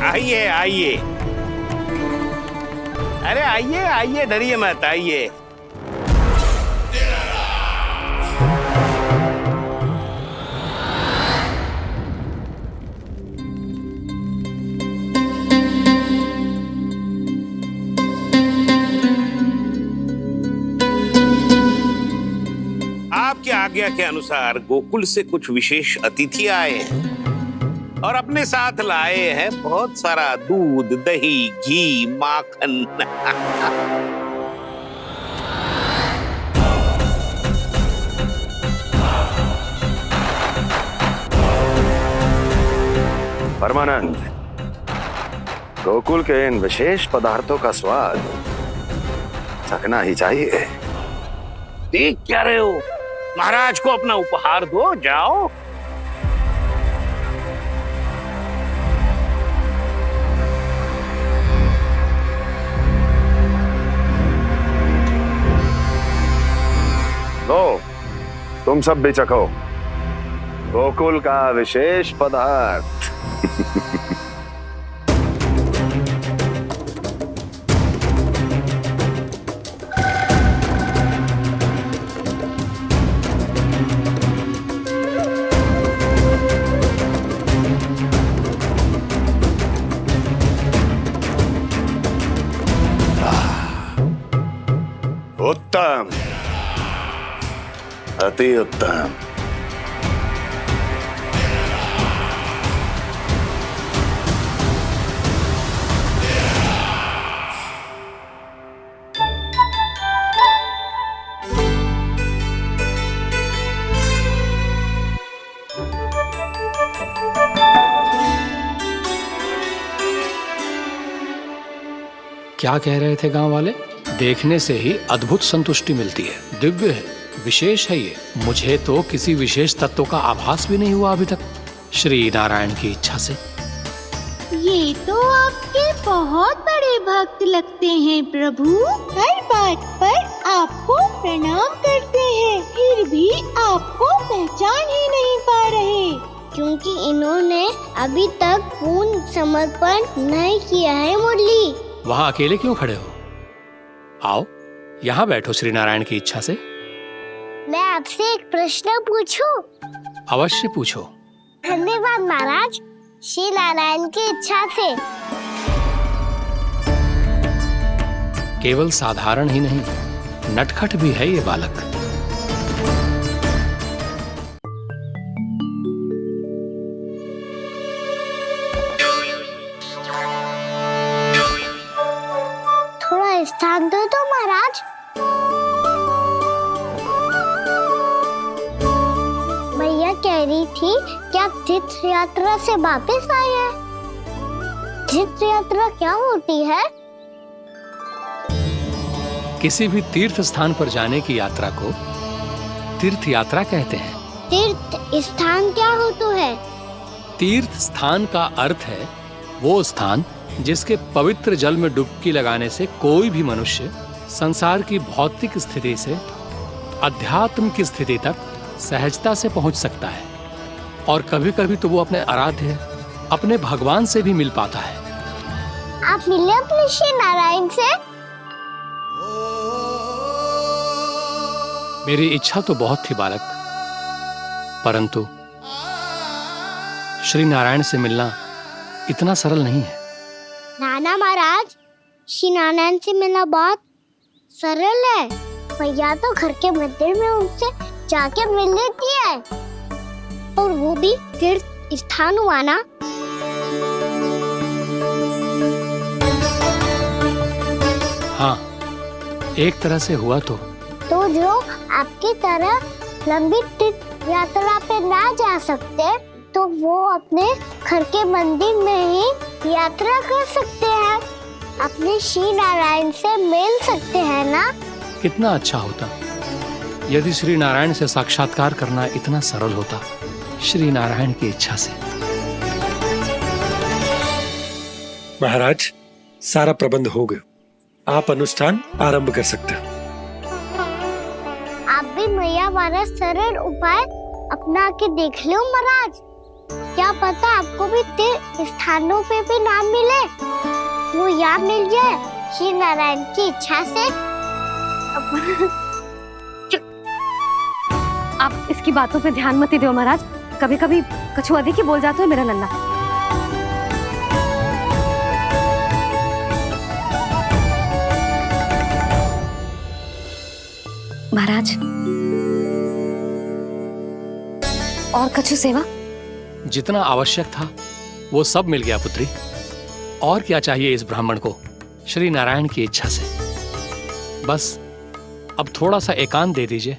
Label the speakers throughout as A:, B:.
A: आइए आइए, अरे आइए आइए, डरिए मत, आइए। आपकी आज्ञा के अनुसार गोकुल से कुछ विशेष अतिथि आए हैं और अपने साथ लाए हैं बहुत सारा दूध, दही, घी, माखन।
B: परमानंद, गोकुल के इन विशेष पदार्थों का स्वाद चखना ही चाहिए।
A: देख क्या रहे हो? महाराज को अपना उपहार दो, जाओ।
B: लो, तुम सब भी चखो गोकुल का विशेष पदार्थ। उत्तम, अति उत्तम।
C: क्या कह रहे थे गांव वाले? देखने से ही अद्भुत संतुष्टि मिलती है, दिव्य है, विशेष है ये। मुझे तो किसी विशेष तत्व का आभास भी नहीं हुआ अभी तक, श्री नारायण की इच्छा से।
D: ये तो आपके बहुत बड़े भक्त लगते हैं प्रभु। हर बात पर आपको प्रणाम करते हैं, फिर भी आपको पहचान ही नहीं पा रहे, क्योंकि इन्होंने अभी तक पूर्ण समर्पण नहीं किया है। मुरली,
C: वहाँ अकेले क्यों खड़े हो? आओ यहाँ बैठो श्री नारायण की इच्छा से।
D: मैं आपसे एक प्रश्न पूछूं?
C: अवश्य पूछो।
D: धन्यवाद महाराज, श्री नारायण की इच्छा से।
C: केवल साधारण ही नहीं, नटखट भी है ये बालक।
D: थोड़ा स्थान दो तो महाराज। मैया कह रही थी कि आप तीर्थ यात्रा से वापस आए हैं। तीर्थ यात्रा क्या होती है?
C: किसी भी तीर्थ स्थान पर जाने की यात्रा को तीर्थ यात्रा कहते हैं।
D: तीर्थ स्थान क्या हो तो है?
C: तीर्थ स्थान का अर्थ है वो स्थान जिसके पवित्र जल में डुबकी लगाने से कोई भी मनुष्य संसार की भौतिक स्थिति से अध्यात्म की स्थिति तक सहजता से पहुंच सकता है, और कभी कभी तो वो अपने आराध्य, अपने भगवान से भी मिल पाता है।
D: आप मिले अपने श्री नारायण से?
C: मेरी इच्छा तो बहुत थी बालक, परंतु श्री नारायण से मिलना इतना सरल नहीं है।
D: नाना महाराज, श्री नारायण से मिलना बहुत सरल है। भैया तो घर के मंदिर में उनसे जाके मिल लेती है, और वो भी तीर्थ स्थान हुआ ना।
C: हाँ, एक तरह से हुआ तो
D: जो आपकी तरह लंबी तीर्थ यात्रा पे ना जा सकते, तो वो अपने घर के मंदिर में ही यात्रा कर सकते हैं, अपने श्री नारायण से मिल सकते हैं ना।
C: कितना अच्छा होता यदि श्री नारायण से साक्षात्कार करना इतना सरल होता, श्री नारायण की इच्छा से।
E: महाराज, सारा प्रबंध हो गया, आप अनुष्ठान आरंभ कर सकते हैं।
D: आप भी मैया वाला सरल उपाय अपना के देख लो महाराज।
F: क्या पता आपको भी तीर्थ स्थानों पे भी नाम मिले, वो यहाँ मिल जाए श्री नारायण की इच्छा से।
G: आप इसकी बातों पे ध्यान मत दो महाराज, कभी कभी कछुआ देखी बोल जाता है मेरा लल्ला। महाराज, और कछु सेवा?
C: जितना आवश्यक था वो सब मिल गया पुत्री। और क्या चाहिए इस ब्राह्मण को श्री नारायण की इच्छा से? बस अब थोड़ा सा एकांत दे दीजिए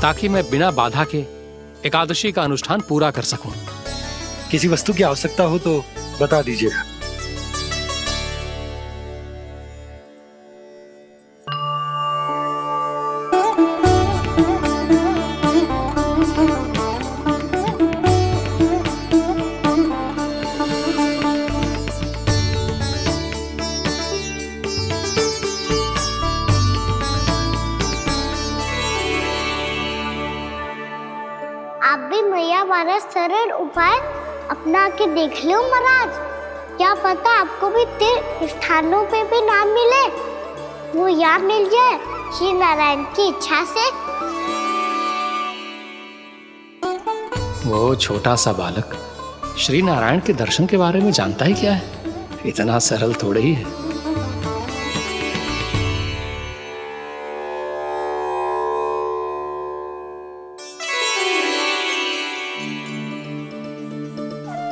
C: ताकि मैं बिना बाधा के एकादशी का अनुष्ठान पूरा कर सकूं।
E: किसी वस्तु की आवश्यकता हो तो बता दीजिएगा।
F: आप भी मैया वाला सरल उपाय अपना के देख लो महाराज, क्या पता आपको भी तीर्थ स्थानों पे भी नाम मिले, वो यहाँ मिल जाए श्री नारायण की इच्छा से।
C: वो छोटा सा बालक श्री नारायण के दर्शन के बारे में जानता ही क्या है? इतना सरल थोड़े ही है।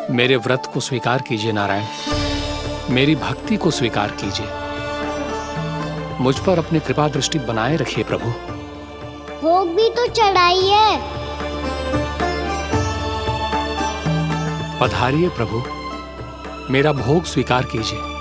C: मेरे व्रत को स्वीकार कीजिए नारायण, मेरी भक्ति को स्वीकार कीजिए, मुझ पर अपनी कृपा दृष्टि बनाए रखिए प्रभु।
F: भोग भी तो चढ़ाइए।
C: पधारिए प्रभु, मेरा भोग स्वीकार कीजिए।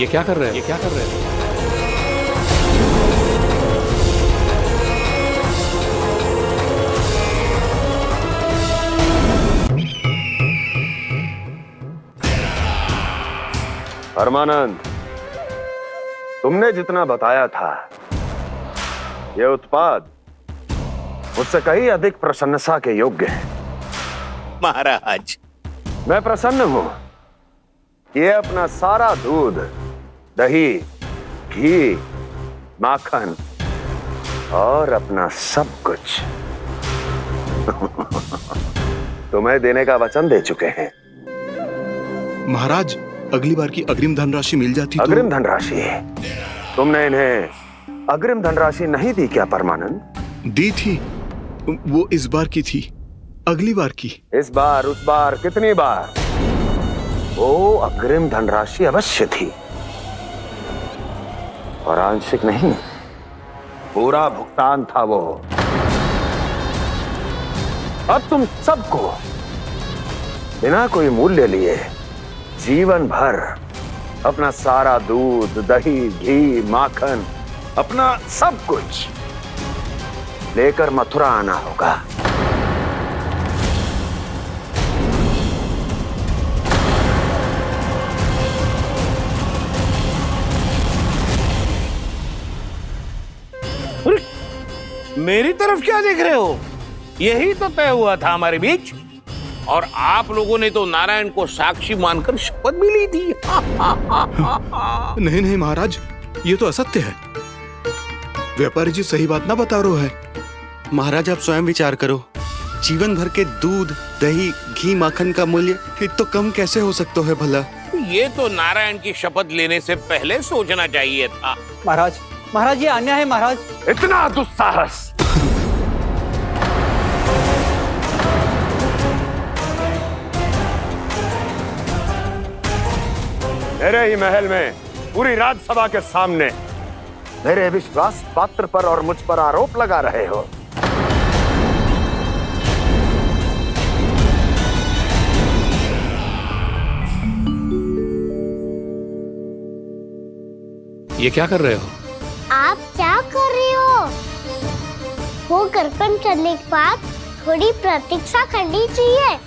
C: ये क्या कर रहे हैं? ये क्या कर रहे हैं?
B: परमानंद, तुमने जितना बताया था ये उत्पाद मुझसे कहीं अधिक प्रशंसा के योग्य है।
A: महाराज,
B: मैं प्रसन्न हूं। ये अपना सारा दूध, दही, घी, माखन और अपना सब कुछ तुम्हें देने का वचन दे चुके हैं।
H: महाराज, अगली बार की अग्रिम धनराशि मिल जाती तो।
B: अग्रिम धनराशि? तुमने इन्हें अग्रिम धनराशि नहीं दी क्या परमानंद?
H: दी थी, वो इस बार की थी, अगली बार की।
B: इस बार, उस बार, कितनी बार? वो अग्रिम धनराशि अवश्य थी और आंशिक नहीं, पूरा भुगतान था वो। अब तुम सबको बिना कोई मूल्य लिए जीवन भर अपना सारा दूध, दही, घी, माखन, अपना सब कुछ लेकर मथुरा आना होगा।
A: मेरी तरफ क्या देख रहे हो? यही तो तय हुआ था हमारे बीच, और आप लोगों ने तो नारायण को साक्षी मानकर शपथ भी ली थी।
H: नहीं नहीं महाराज, ये तो असत्य है। व्यापारी जी सही बात ना बता रहे हैं।
I: महाराज, आप स्वयं विचार करो, जीवन भर के दूध, दही, घी, माखन का मूल्य तो कम कैसे हो सकता है भला?
A: ये तो नारायण की शपथ लेने से पहले सोचना चाहिए था।
J: महाराज, महाराज, ये अन्याय है महाराज।
B: इतना दुस्साहस! मेरे ही महल में पूरी राजसभा के सामने मेरे विश्वास पात्र पर और मुझ पर आरोप लगा रहे हो।
C: ये क्या कर रहे हो?
F: आप क्या कर रहे हो? वो कर्पण करने के बाद थोड़ी प्रतीक्षा करनी चाहिए।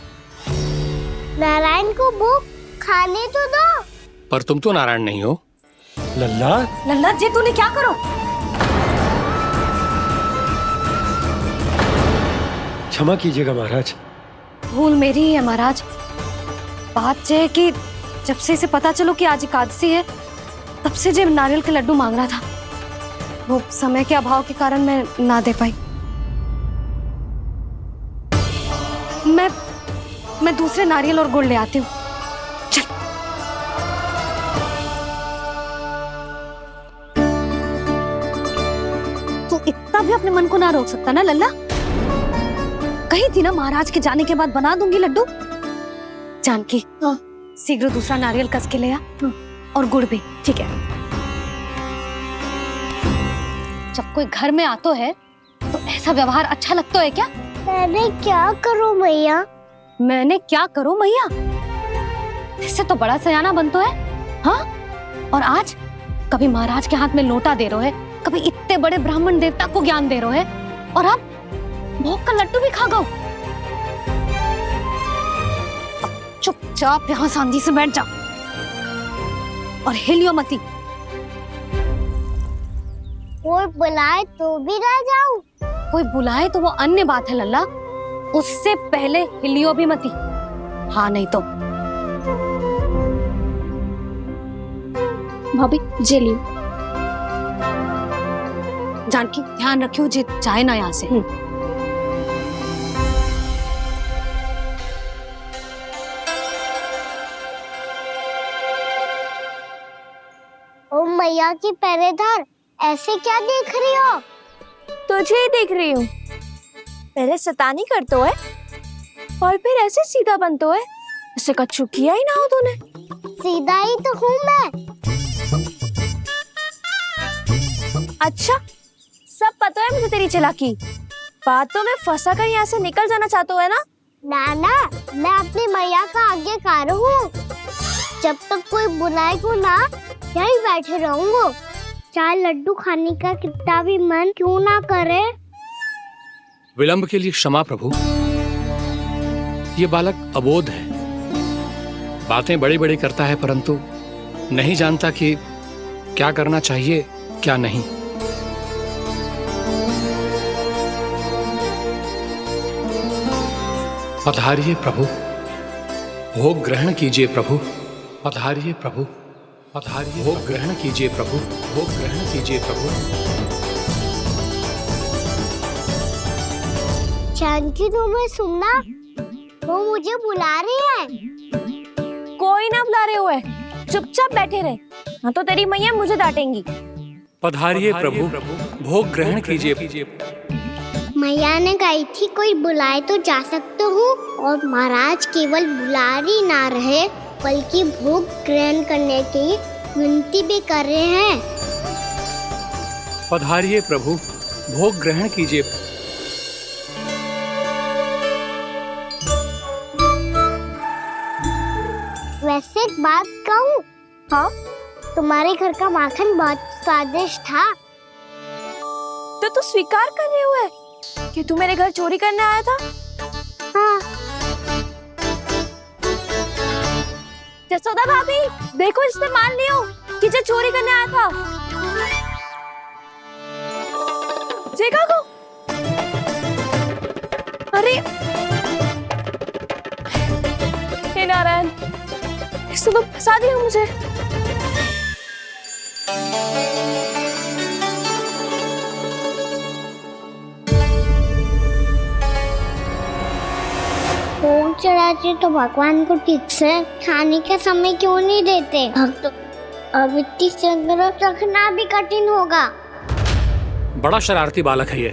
F: नारायण को भूख खाने तो दो।
C: पर तुम तो नारायण नहीं हो।
E: लल्ला,
G: लल्ला जी तूने क्या करो?
E: क्षमा कीजिएगा महाराज।
G: भूल मेरी ही है महाराज। बात ये है कि जब से इसे पता चलो कि आज एकादशी है, तब से जब नारियल के लड्डू मांग रहा था, वो समय के अभाव के कारण मैं ना दे पाई। मैं दूसरे नारियल और गुड़ ले आती हूँ। चल। तू इतना भी अपने मन को ना रोक सकता ना लल्ला? कही थी ना महाराज के जाने के बाद बना दूंगी लड्डू। जानकी, शीघ्र दूसरा नारियल कस के ले आ, और गुड़ भी। ठीक है। जब कोई घर में आता है तो ऐसा व्यवहार अच्छा लगता है क्या?
F: मैंने क्या करूं मैया?
G: मैंने क्या करूं मैया? इससे तो बड़ा सयाना बनतो है। हाँ? और आज कभी महाराज के हाथ में लोटा दे रहे है, कभी इतने बड़े ब्राह्मण देवता को ज्ञान दे रहे है, और अब भोग का लड्डू भी खा गो। चुपचाप यहाँ शांति से बैठ जा और हिलियो मती।
F: कोई बुलाए तो भी ना जाऊं?
G: कोई बुलाए तो वो अन्य बात है लल्ला, उससे पहले हिलियो भी मती। हाँ नहीं तो। भाभी जेली। जानकी ध्यान रखियो जे जाए ना यहाँ से।
F: ओ मैया की पहरेदार, ऐसे क्या देख रही हो?
K: तुझे ही देख रही हूँ। पहले शैतानी करतो है और फिर ऐसे सीधा बनतो है, ऐसे कछु किया ही ना हो तूने।
F: सीधा ही तो हूँ मैं।
K: अच्छा, सब पता है मुझे तेरी चालाकी। बातों में फंसा कर यहाँ से निकल जाना चाहते है ना?
F: नाना, मैं अपनी मैया का आज्ञाकार हूँ। जब तक कोई बुलाए को ना, यहीं बैठे रहूंगा। चाहे लड्डू खाने का कितना भी मन क्यों ना करे।
C: विलंब के लिए क्षमा प्रभु। ये बालक अबोध है, बातें बड़ी बड़ी करता है, परंतु नहीं जानता कि क्या करना चाहिए क्या नहीं। पधारिए प्रभु, भोग ग्रहण कीजिए प्रभु। पधारिए प्रभु, पधारिए। भोग ग्रहण कीजिए प्रभु, भोग ग्रहण कीजिए प्रभु।
F: जानकी, तुम्हें सुनना, वो मुझे बुला रही है।
K: कोई ना बुला रहे हुए, चुपचाप बैठे रहे, हाँ तो तेरी मैया मुझे डांटेंगी।
C: पधारिए प्रभु, भोग ग्रहण कीजिए।
F: मैया ने कही थी कोई बुलाए तो जा सकते हूँ, और महाराज केवल बुला ही ना रहे बल्कि भोग ग्रहण करने की विनती भी कर रहे हैं।
C: पधारिए प्रभु, भोग ग्रहण कीजिए।
F: वैसे एक बात कहूँ?
K: हाँ?
F: तुम्हारे घर का माखन बहुत स्वादिष्ट था।
K: तो तू स्वीकार कर रहे हुए कि तू मेरे घर चोरी करने आया था?
F: हाँ।
K: जसोदा भाभी, देखो इसने मान लियो कि जो चोरी करने आया था। देखा को? अरे हे नारायण, इसने तो फंसा दिया मुझे।
F: भोग चढ़ाते तो भगवान को ठीक से खाने का समय क्यों नहीं देते? भक्त अब इतनी संग्रह रखना भी कठिन होगा।
C: बड़ा शरारती बालक है ये,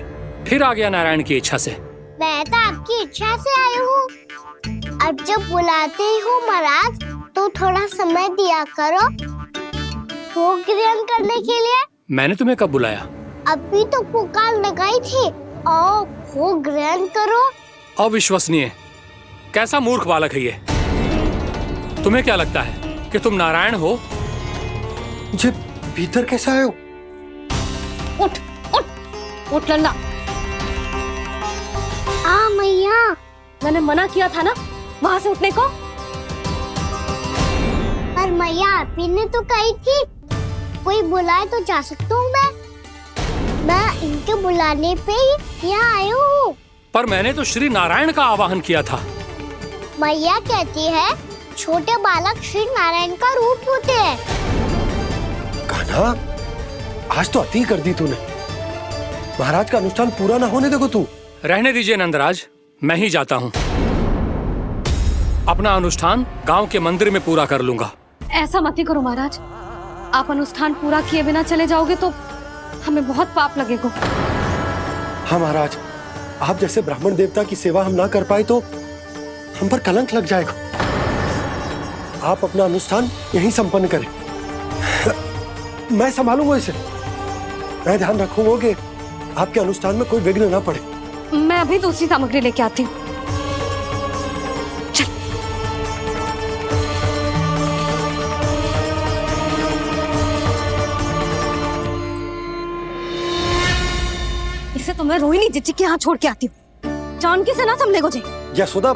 C: फिर आ गया नारायण की इच्छा से।
F: मैं तो आपकी इच्छा से आई हूँ। अब जब बुलाते ही हो महाराज, तो थोड़ा समय दिया करो भोग ग्रहण करने के लिए।
C: मैंने तुम्हें कब बुलाया?
F: अभी तो पुकार लगाई थी, आओ भोग ग्रहण करो।
C: अविश्वसनीय, कैसा मूर्ख बालक है ये। तुम्हें क्या लगता है कि तुम नारायण हो?
E: मुझे भीतर कैसे आए हो?
G: उठ उठ उठ लल्ला।
F: आ मैया। यहाँ।
K: मैंने मना किया था ना वहाँ से उठने को।
F: पर मैया आप ही ने तो कही थी कोई बुलाए तो जा सकता हूँ मैं इनके बुलाने पे ही यहाँ आई हूँ।
C: पर मैंने तो श्री नारायण का आवाहन किया था।
F: मैया कहती है छोटे बालक श्री नारायण का रूप होते हैं।
E: कान्हा, आज तो अति कर दी तूने। महाराज का अनुष्ठान पूरा ना होने देखो तू।
C: रहने दीजिए नंदराज, मैं ही जाता हूँ। अपना अनुष्ठान गांव के मंदिर में पूरा कर लूंगा।
G: ऐसा मत ही करो महाराज, आप अनुष्ठान पूरा किए बिना चले जाओगे तो हमें बहुत पाप लगेगा।
E: हाँ महाराज, आप जैसे ब्राह्मण देवता की सेवा हम ना कर पाए तो हम पर कलंक लग जाएगा। आप अपना अनुष्ठान यहीं संपन्न करें, मैं संभालूंगा इसे। मैं ध्यान रखूंगा कि आपके अनुष्ठान में कोई विघ्न ना पड़े।
G: मैं अभी दूसरी सामग्री लेके आती हूँ। इसे तो मैं रोहिणी जीजी के यहाँ छोड़ के आती हूँ। जानकी से ना संभले गुजे।
E: यशोदा,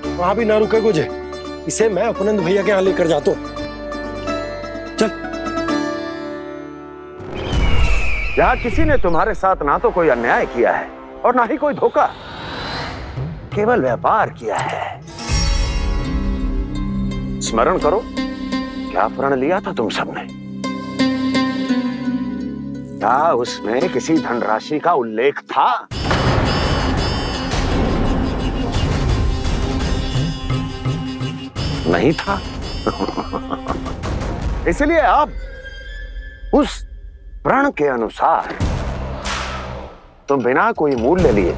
E: वहां भी ना रुके गुजे। इसे मैं अपनंद भैया के यहाँ लेकर जाता हूँ। चल।
B: यहाँ किसी ने तुम्हारे साथ ना तो कोई अन्याय किया है और ना ही कोई धोखा, केवल व्यापार किया है। स्मरण करो, क्या प्रण लिया था तुम सबने? क्या उसमें किसी धनराशि का उल्लेख था? नहीं था। इसलिए अब उस प्रण के अनुसार तुम बिना कोई मूल्य लिए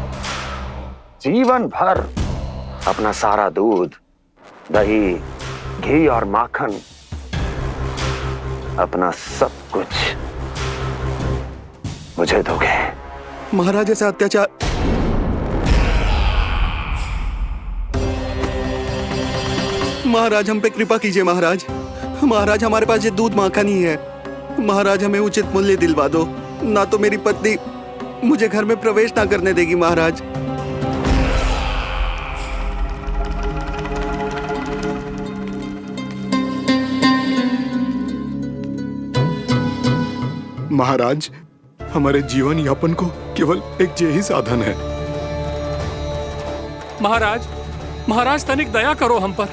B: जीवन भर अपना सारा दूध, दही, घी और माखन, अपना सब कुछ मुझे दोगे।
I: महाराज ऐसा अत्याचार। महाराज हम पे कृपा कीजिए। महाराज, महाराज हमारे पास ये दूध माखन ही है। महाराज हमें उचित मूल्य दिलवा दो, ना तो मेरी पत्नी मुझे घर में प्रवेश ना करने देगी। महाराज
H: महाराज, हमारे जीवन यापन को केवल एक यही साधन है।
C: महाराज, महाराज तनिक दया करो हम पर।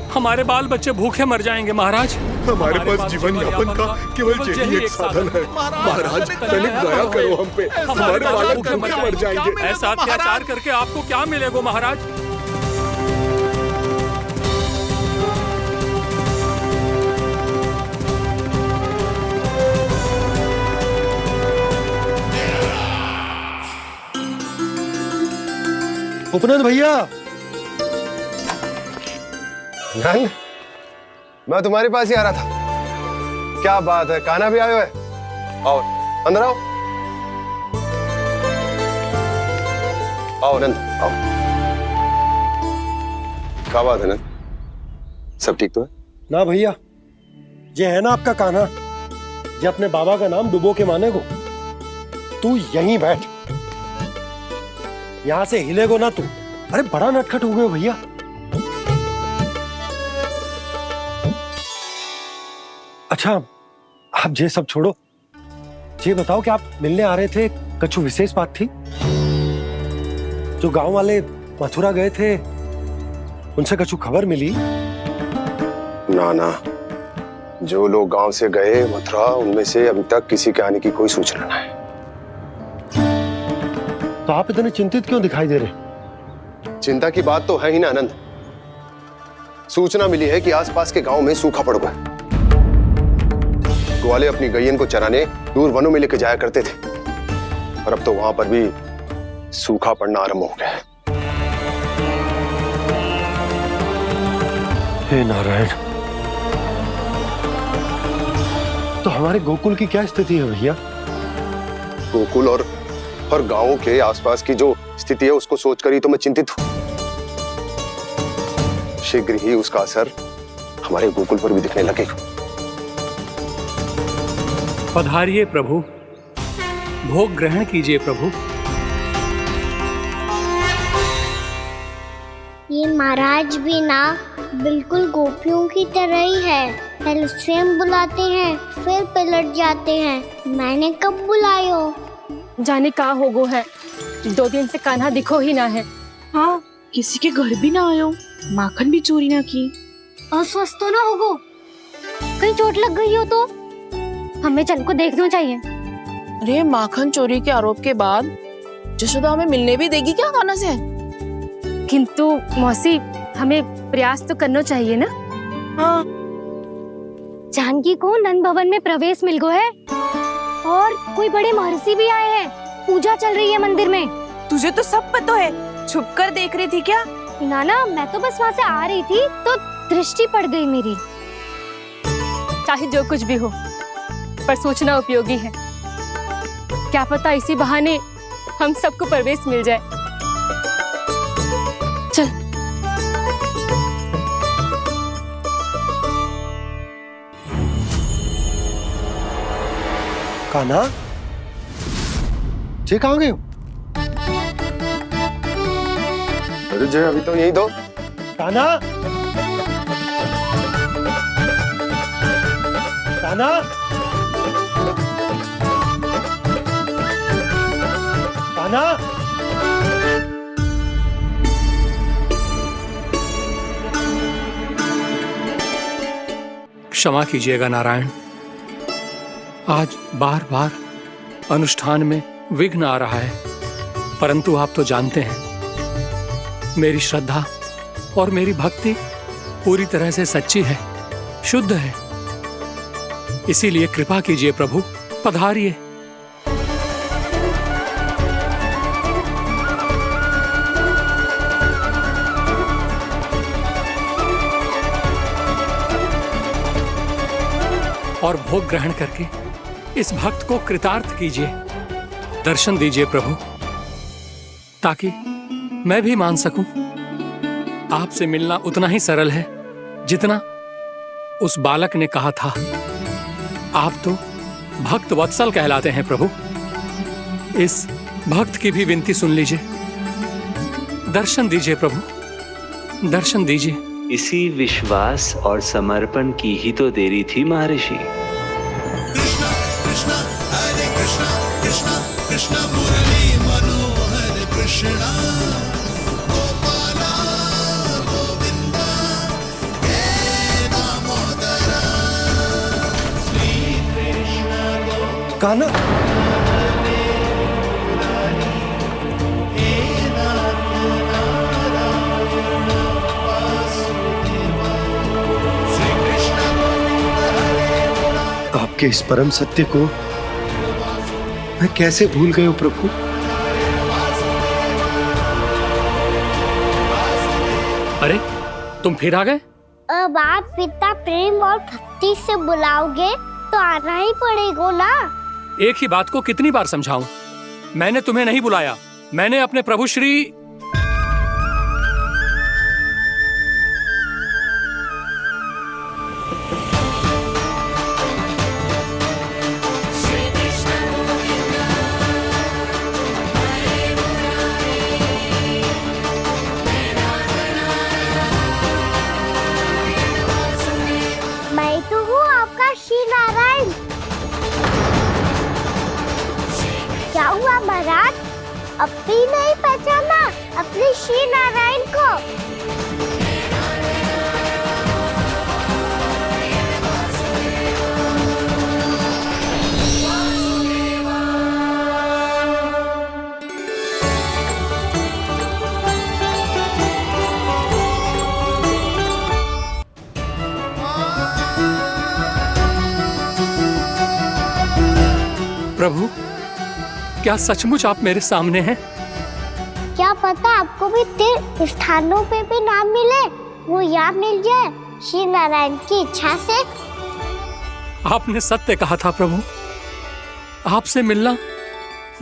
C: हमारे बाल बच्चे भूखे मर जाएंगे महाराज।
H: हमारे पास जीवन यापन का केवल यही एक साधन है। महाराज तनिक दया करो हम पे, हमारे बालक भूखे मर जाएंगे।
C: ऐसा अत्याचार करके आपको क्या मिलेगा महाराज?
E: उपनंद भैया।
L: नंद, मैं तुम्हारे पास ही आ रहा था। क्या बात है, कान्हा भी आए हुए? आओ अंदर आओ। आओ नंद आओ। क्या बात है नंद, सब ठीक तो है?
E: ना भैया, ये है ना आपका कान्हा, ये अपने बाबा का नाम डुबो के माने को। तू यहीं बैठ, यहां से हिलेगो ना तू। अरे बड़ा नटखट हो गए भैया। अच्छा, आप ये सब छोड़ो, ये बताओ कि आप मिलने आ रहे थे, कछु विशेष बात थी? जो गांव वाले मथुरा गए थे, उनसे कछु खबर मिली?
L: ना ना, जो लोग गांव से गए मथुरा, उनमें से अभी तक किसी के आने की कोई सूचना नहीं है।
E: तो आप इतने चिंतित क्यों दिखाई दे रहे?
L: चिंता की बात तो है ही ना आनंद। सूचना मिली है कि आसपास के गांव में सूखा पड़ गया। ग्वाले अपनी गैयन को चराने दूर वनों में लेके जाया करते थे, और अब तो वहां पर भी सूखा पड़ना आरंभ हो गया है।
E: हे नारायण, तो हमारे गोकुल की क्या स्थिति है भैया?
L: गोकुल और गांवों के आसपास की जो स्थिति है उसको सोचकर ही तो मैं चिंतित हूं। शीघ्र ही उसका असर हमारे गोकुल पर भी दिखने लगेगा।
C: पधारिए प्रभु, भोग ग्रहण कीजिए प्रभु।
F: ये महाराज भी ना बिल्कुल गोपियों की तरह ही है। पहले स्वयं बुलाते हैं, फिर पलट जाते हैं। मैंने कब बुलाए हो?
K: जाने कहाँ होगो है, 2 दिन से कान्हा दिखो ही ना है।
M: हाँ, किसी के घर भी ना आयो, माखन भी चोरी ना की।
G: अस्वस्थ तो ना होगो, कहीं चोट लग गई हो तो हमें चल को देखना चाहिए।
M: अरे माखन चोरी के आरोप के बाद जशोदा हमें मिलने भी देगी क्या कान्हा से?
K: किंतु मौसी, हमें प्रयास तो करना चाहिए ना।
M: हाँ।
G: जानकी को नंद भवन में प्रवेश मिल गो है और कोई बड़े महर्षि भी आए हैं। पूजा चल रही है मंदिर में।
M: तुझे तो सब पता है, छुप कर देख रही थी क्या?
G: ना, मैं तो बस वहाँ से आ रही थी तो दृष्टि पड़ गई मेरी।
K: चाहे जो कुछ भी हो, पर सूचना उपयोगी है। क्या पता इसी बहाने हम सबको प्रवेश मिल जाए। चल।
E: कान्हा, जे कहाँ गए हो?
L: अरे जय, अभी तो यही दो।
E: कान्हा, कान्हा, कान्हा।
C: क्षमा कीजिएगा नारायण, आज बार बार अनुष्ठान में विघ्न आ रहा है, परंतु आप तो जानते हैं मेरी श्रद्धा और मेरी भक्ति पूरी तरह से सच्ची है, शुद्ध है। इसीलिए कृपा कीजिए प्रभु, पधारिए। और भोग ग्रहण करके इस भक्त को कृतार्थ कीजिए। दर्शन दीजिए प्रभु, ताकि मैं भी मान सकूं। आपसे मिलना उतना ही सरल है जितना उस बालक ने कहा था। आप तो भक्त वत्सल कहलाते हैं प्रभु। इस भक्त की भी विनती सुन लीजिए। दर्शन दीजिए प्रभु, दर्शन दीजिए।
N: इसी विश्वास और समर्पण की ही तो देरी थी महर्षि।
O: कृष्णा कृष्णा हरे कृष्णा कृष्णा कृष्णा मुरली मनोहर कृष्णा गोपाला गोविंदा हे दामोदरा श्री कृष्ण
E: कान्हा, आपके इस परम सत्य को मैं कैसे भूल गया प्रभु।
C: अरे तुम फिर आ गए?
F: अब आप पिता प्रेम और भक्ति से बुलाओगे तो आना ही पड़ेगा ना।
C: एक ही बात को कितनी बार समझाऊं? मैंने तुम्हें नहीं बुलाया, मैंने अपने प्रभु श्री
F: महाराज, अब भी नहीं पहचाना अपने श्री नारायण को?
C: प्रभु, क्या सचमुच आप मेरे सामने हैं?
F: क्या पता आपको भी तीर्थ स्थानों पे भी नाम मिले, वो यहाँ मिल जाए श्री नारायण की इच्छा से।
C: आपने सत्य कहा था प्रभु, आपसे मिलना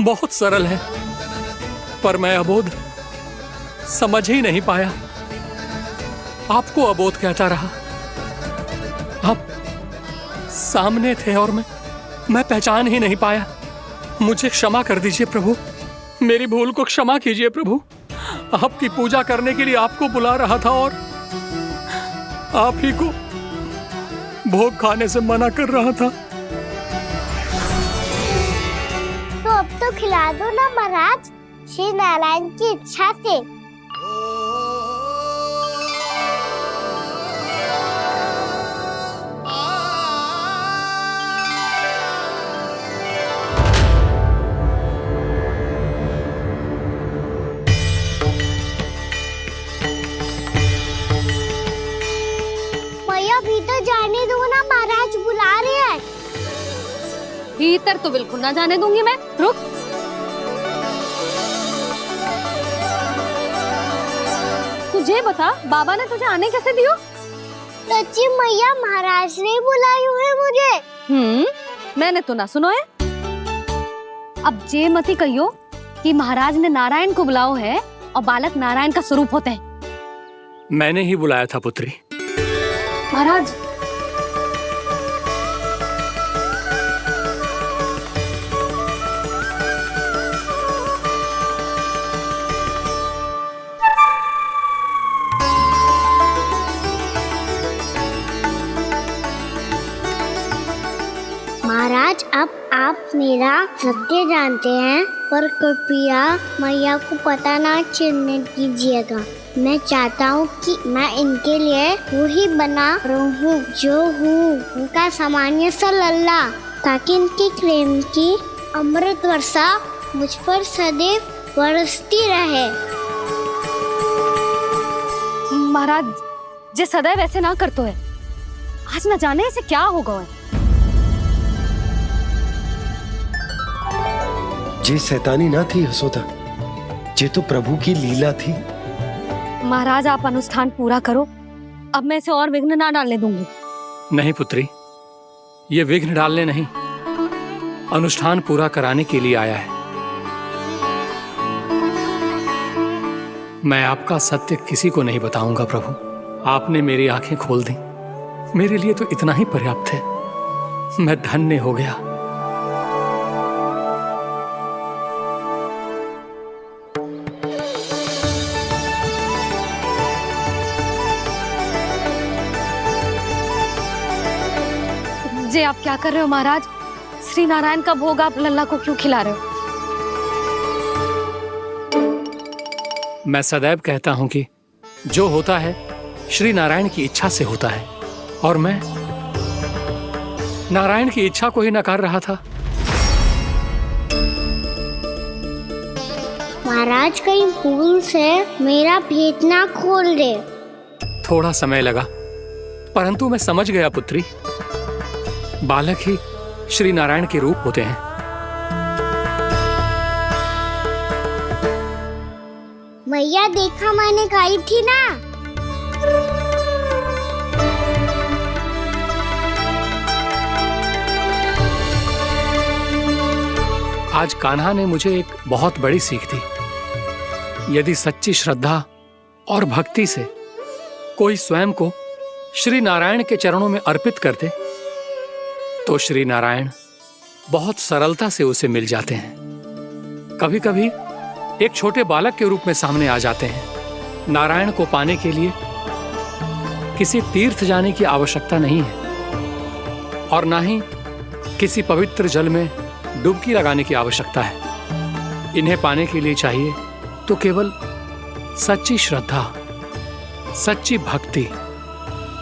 C: बहुत सरल है, पर मैं अबोध समझ ही नहीं पाया। आपको अबोध कहता रहा। आप सामने थे और मैं पहचान ही नहीं पाया। मुझे क्षमा कर दीजिए प्रभु, मेरी भूल को क्षमा कीजिए प्रभु। आपकी पूजा करने के लिए आपको बुला रहा था और आप ही को भोग खाने से मना कर रहा था।
F: तो अब तो खिला दो ना महाराज, श्री नारायण की इच्छा से। भीतर जाने दो ना, महाराज बुला रहे हैं।
G: भीतर तो बिल्कुल ना जाने दूंगी मैं। रुक। तुझे बता, बाबा ने तुझे आने कैसे दियो?
F: सच्ची मैया, महाराज ने बुलाई हुई मुझे।
G: मैंने तो ना सुनो है। अब जे मती कहियो कि महाराज ने नारायण को बुलाओ है और बालक नारायण का स्वरूप होते हैं।
C: मैंने ही बुलाया था पुत्री।
G: महाराज,
F: महाराज अब आप मेरा सत्य जानते हैं, पर कृपया मैया को पता ना चलने दीजिएगा। मैं चाहता हूँ कि मैं इनके लिए वही बना रहूँ जो हूँ, उनका सामान्य सा लल्ला, ताकि इनके प्रेम की अमृत वर्षा मुझ पर सदैव बरसती रहे।
G: महाराज, जे सदैव ऐसे ना करतो है, आज न जाने इसे क्या होगा है।
E: जे शैतानी ना थी यशोदा, जे तो प्रभु की लीला थी।
G: महाराज, आप अनुष्ठान पूरा करो, अब मैं इसे और विघ्न ना डालने दूंगी।
C: नहीं पुत्री, ये विघ्न डालने नहीं, अनुष्ठान पूरा कराने के लिए आया है। मैं आपका सत्य किसी को नहीं बताऊंगा प्रभु। आपने मेरी आंखें खोल दी, मेरे लिए तो इतना ही पर्याप्त है। मैं धन्य हो गया।
G: जे आप क्या कर रहे हो महाराज? श्री नारायण का भोग आप लल्ला को क्यों खिला रहे हो?
C: मैं सदैव कहता हूं कि जो होता है श्री नारायण की इच्छा से होता है, और मैं नारायण की इच्छा को ही नकार रहा था।
F: महाराज, कहीं भूल से मेरा भेद ना खोल दे।
C: थोड़ा समय लगा, परंतु मैं समझ गया पुत्री। बालक ही श्री नारायण के रूप होते हैं।
F: मैया, देखा मैंने कही थी ना।
C: आज कान्हा ने मुझे एक बहुत बड़ी सीख दी। यदि सच्ची श्रद्धा और भक्ति से कोई स्वयं को श्री नारायण के चरणों में अर्पित कर दे, तो श्री नारायण बहुत सरलता से उसे मिल जाते हैं। कभी कभी एक छोटे बालक के रूप में सामने आ जाते हैं। नारायण को पाने के लिए किसी तीर्थ जाने की आवश्यकता नहीं है, और ना ही किसी पवित्र जल में डुबकी लगाने की आवश्यकता है। इन्हें पाने के लिए चाहिए तो केवल सच्ची श्रद्धा, सच्ची भक्ति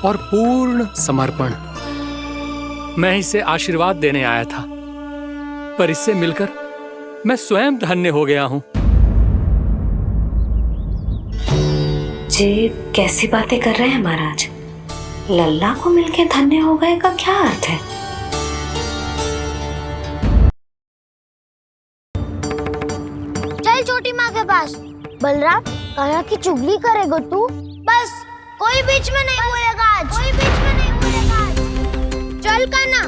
C: और पूर्ण समर्पण। मैं इसे आशीर्वाद देने आया था, पर इससे मिलकर मैं स्वयं धन्य हो गया हूं।
P: जी कैसी बातें कर रहे हैं महाराज? लल्ला को मिलके धन्य हो गए का क्या अर्थ है?
F: चल छोटी माँ के पास। बलराम, कान्हा की चुगली करेगा तू? बस, कोई बीच में नहीं बोलेगा आज। कोई बीच में नहीं बोलेगा आज। चल कान्हा।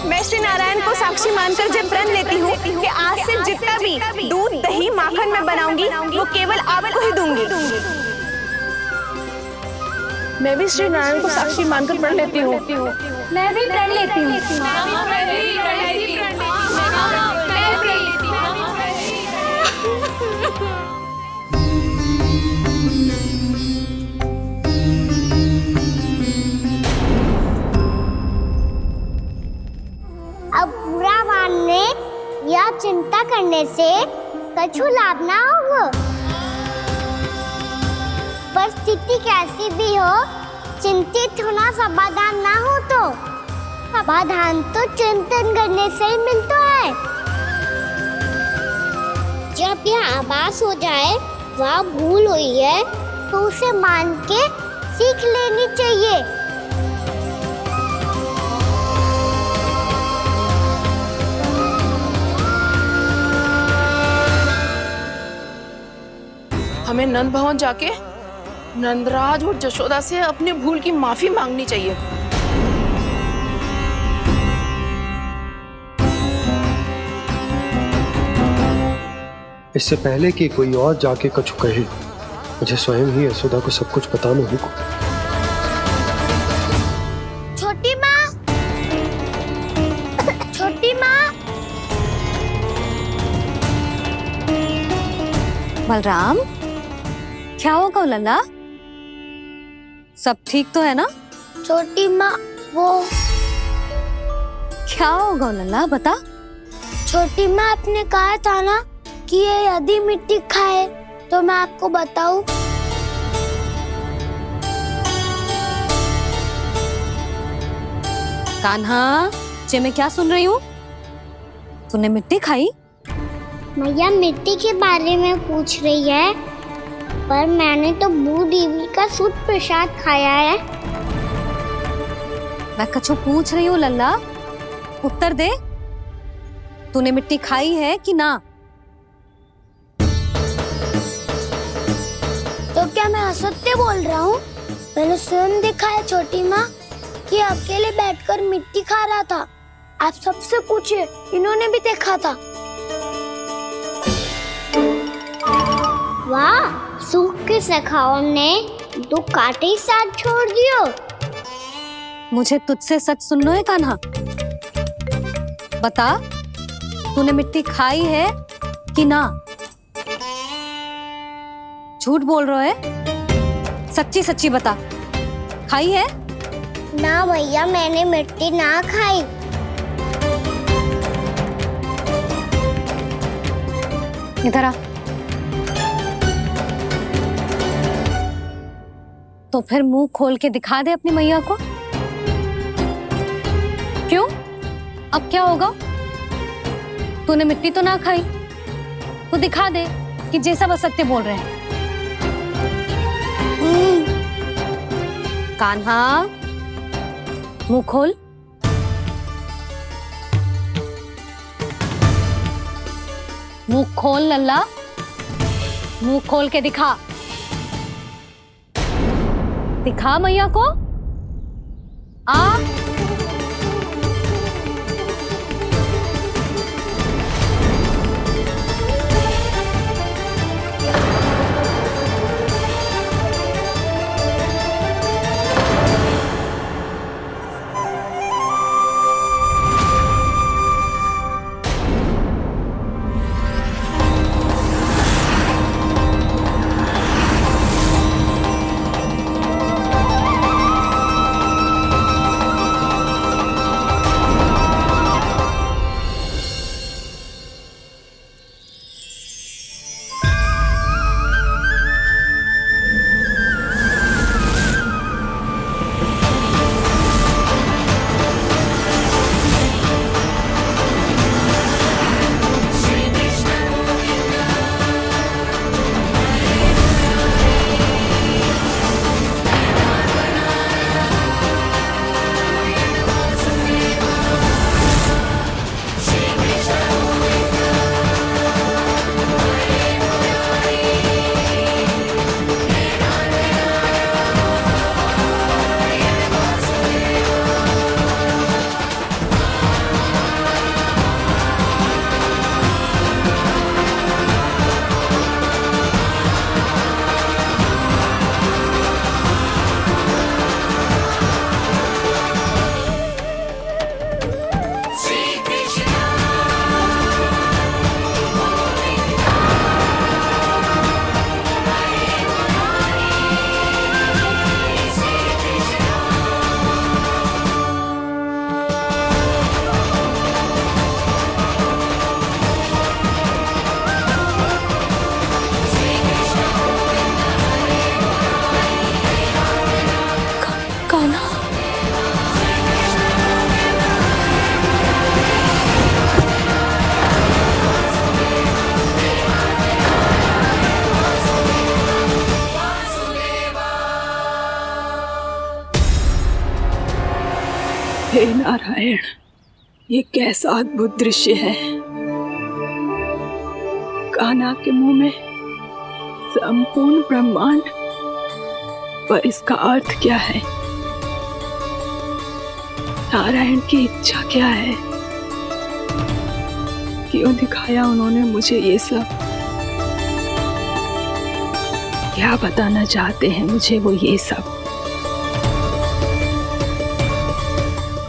K: मैं श्री नारायण को साक्षी मानकर जब मैं बनाऊंगी वो केवल आपको ही दूंगी।
M: मैं भी श्री नारायण को साक्षी मानकर पढ़ लेती हूँ।
G: मैं भी पढ़ लेती हूँ।
F: अब बुरा मानने या चिंता करने से कछु लाभ ना होगा। परिस्थिति कैसी भी हो, चिंतित होना समाधान ना हो तो समाधान तो चिंतन करने से ही मिलता है। जब यह आभास हो जाए वह भूल हुई है तो उसे मान के सीख लेनी चाहिए।
M: हमें नंद भवन जाके नंदराज और जशोदा से अपनी भूल की माफी मांगनी चाहिए।
E: इससे पहले कि कोई और जाके कछु कहे, मुझे स्वयं ही यशोदा को सब कुछ बताना होगा।
F: छोटी माँ, छोटी माँ।
G: बलराम, क्या होगा लल्ला? सब ठीक तो है ना?
F: छोटी माँ, वो
G: क्या होगा लल्ला, बता।
F: छोटी माँ, आपने कहा था ना कि ये यदि मिट्टी खाए तो मैं आपको बताऊं।
G: कान्हा, जे मैं क्या सुन रही हूँ? तूने मिट्टी खाई?
F: मैया मिट्टी के बारे में पूछ रही है, पर मैंने तो भू देवी का शुद्ध प्रसाद खाया है।
G: मैं कछु पूछ रही हूँ लल्ला, उत्तर दे। तूने मिट्टी खाई है कि ना?
F: तो क्या मैं असत्य बोल रहा हूँ? मैंने स्वयं देखा है छोटी माँ कि अकेले बैठकर मिट्टी खा रहा था। आप सबसे पूछिए, इन्होंने भी देखा था। वाह, सूख के सखाओं ने दो कांटे ही साथ छोड़ दियो।
G: मुझे तुझसे सच सुनना है कान्हा। बता, तूने मिट्टी खाई है कि ना? झूठ बोल रहा है, सच्ची सच्ची बता, खाई है?
F: ना भैया, मैंने मिट्टी ना खाई।
G: इधर आ। तो फिर मुंह खोल के दिखा दे अपनी मैया को। क्यों? अब क्या होगा? तूने मिट्टी तो ना खाई, तो दिखा दे कि जे सब असत्य बोल रहे हैं। कान्हा, मुंह खोल। मुंह खोल लल्ला, मुंह खोल के दिखा। दिखा मैया को। आ
M: हे नारायण, ये कैसा अद्भुत दृश्य है। कान्हा के मुंह में संपूर्ण ब्रह्मांड, पर इसका अर्थ क्या है? नारायण की इच्छा क्या है? क्यों दिखाया उन्होंने मुझे ये सब? क्या बताना चाहते हैं मुझे वो ये सब?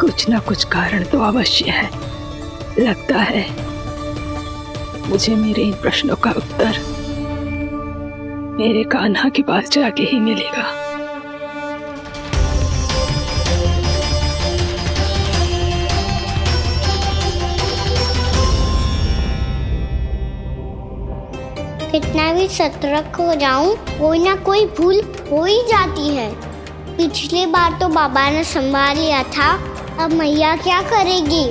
M: कुछ ना कुछ कारण तो अवश्य है। लगता है मुझे मेरे इन प्रश्नों का उत्तर मेरे कान्हा के पास जाके ही मिलेगा।
F: कितना भी सतर्क हो जाऊं, कोई ना कोई भूल हो ही जाती है। पिछली बार तो बाबा ने संभाल लिया था, अब मैया क्या करेगी?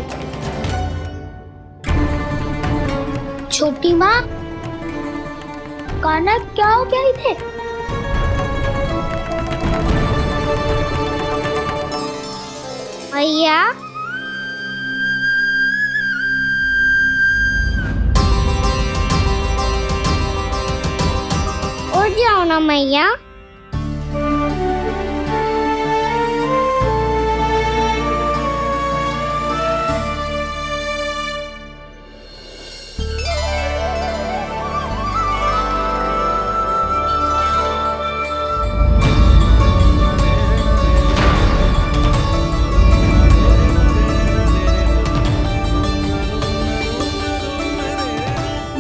F: छोटी माँ, कान्हा क्या हो गया इधर? मैया, उठ जाओ ना मैया।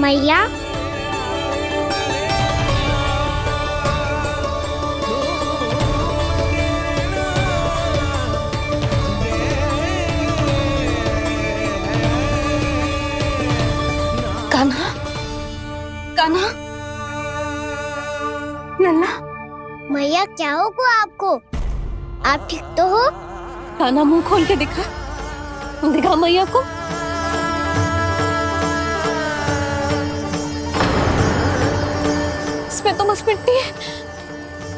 F: मैया,
G: कान्हा, कान्हा, लल्ला।
F: मैया क्या होगा आपको? आप ठीक तो हो?
G: कान्हा मुंह खोल के दिखा, दिखा मैया को। इसमें तो बस मिट्टी है,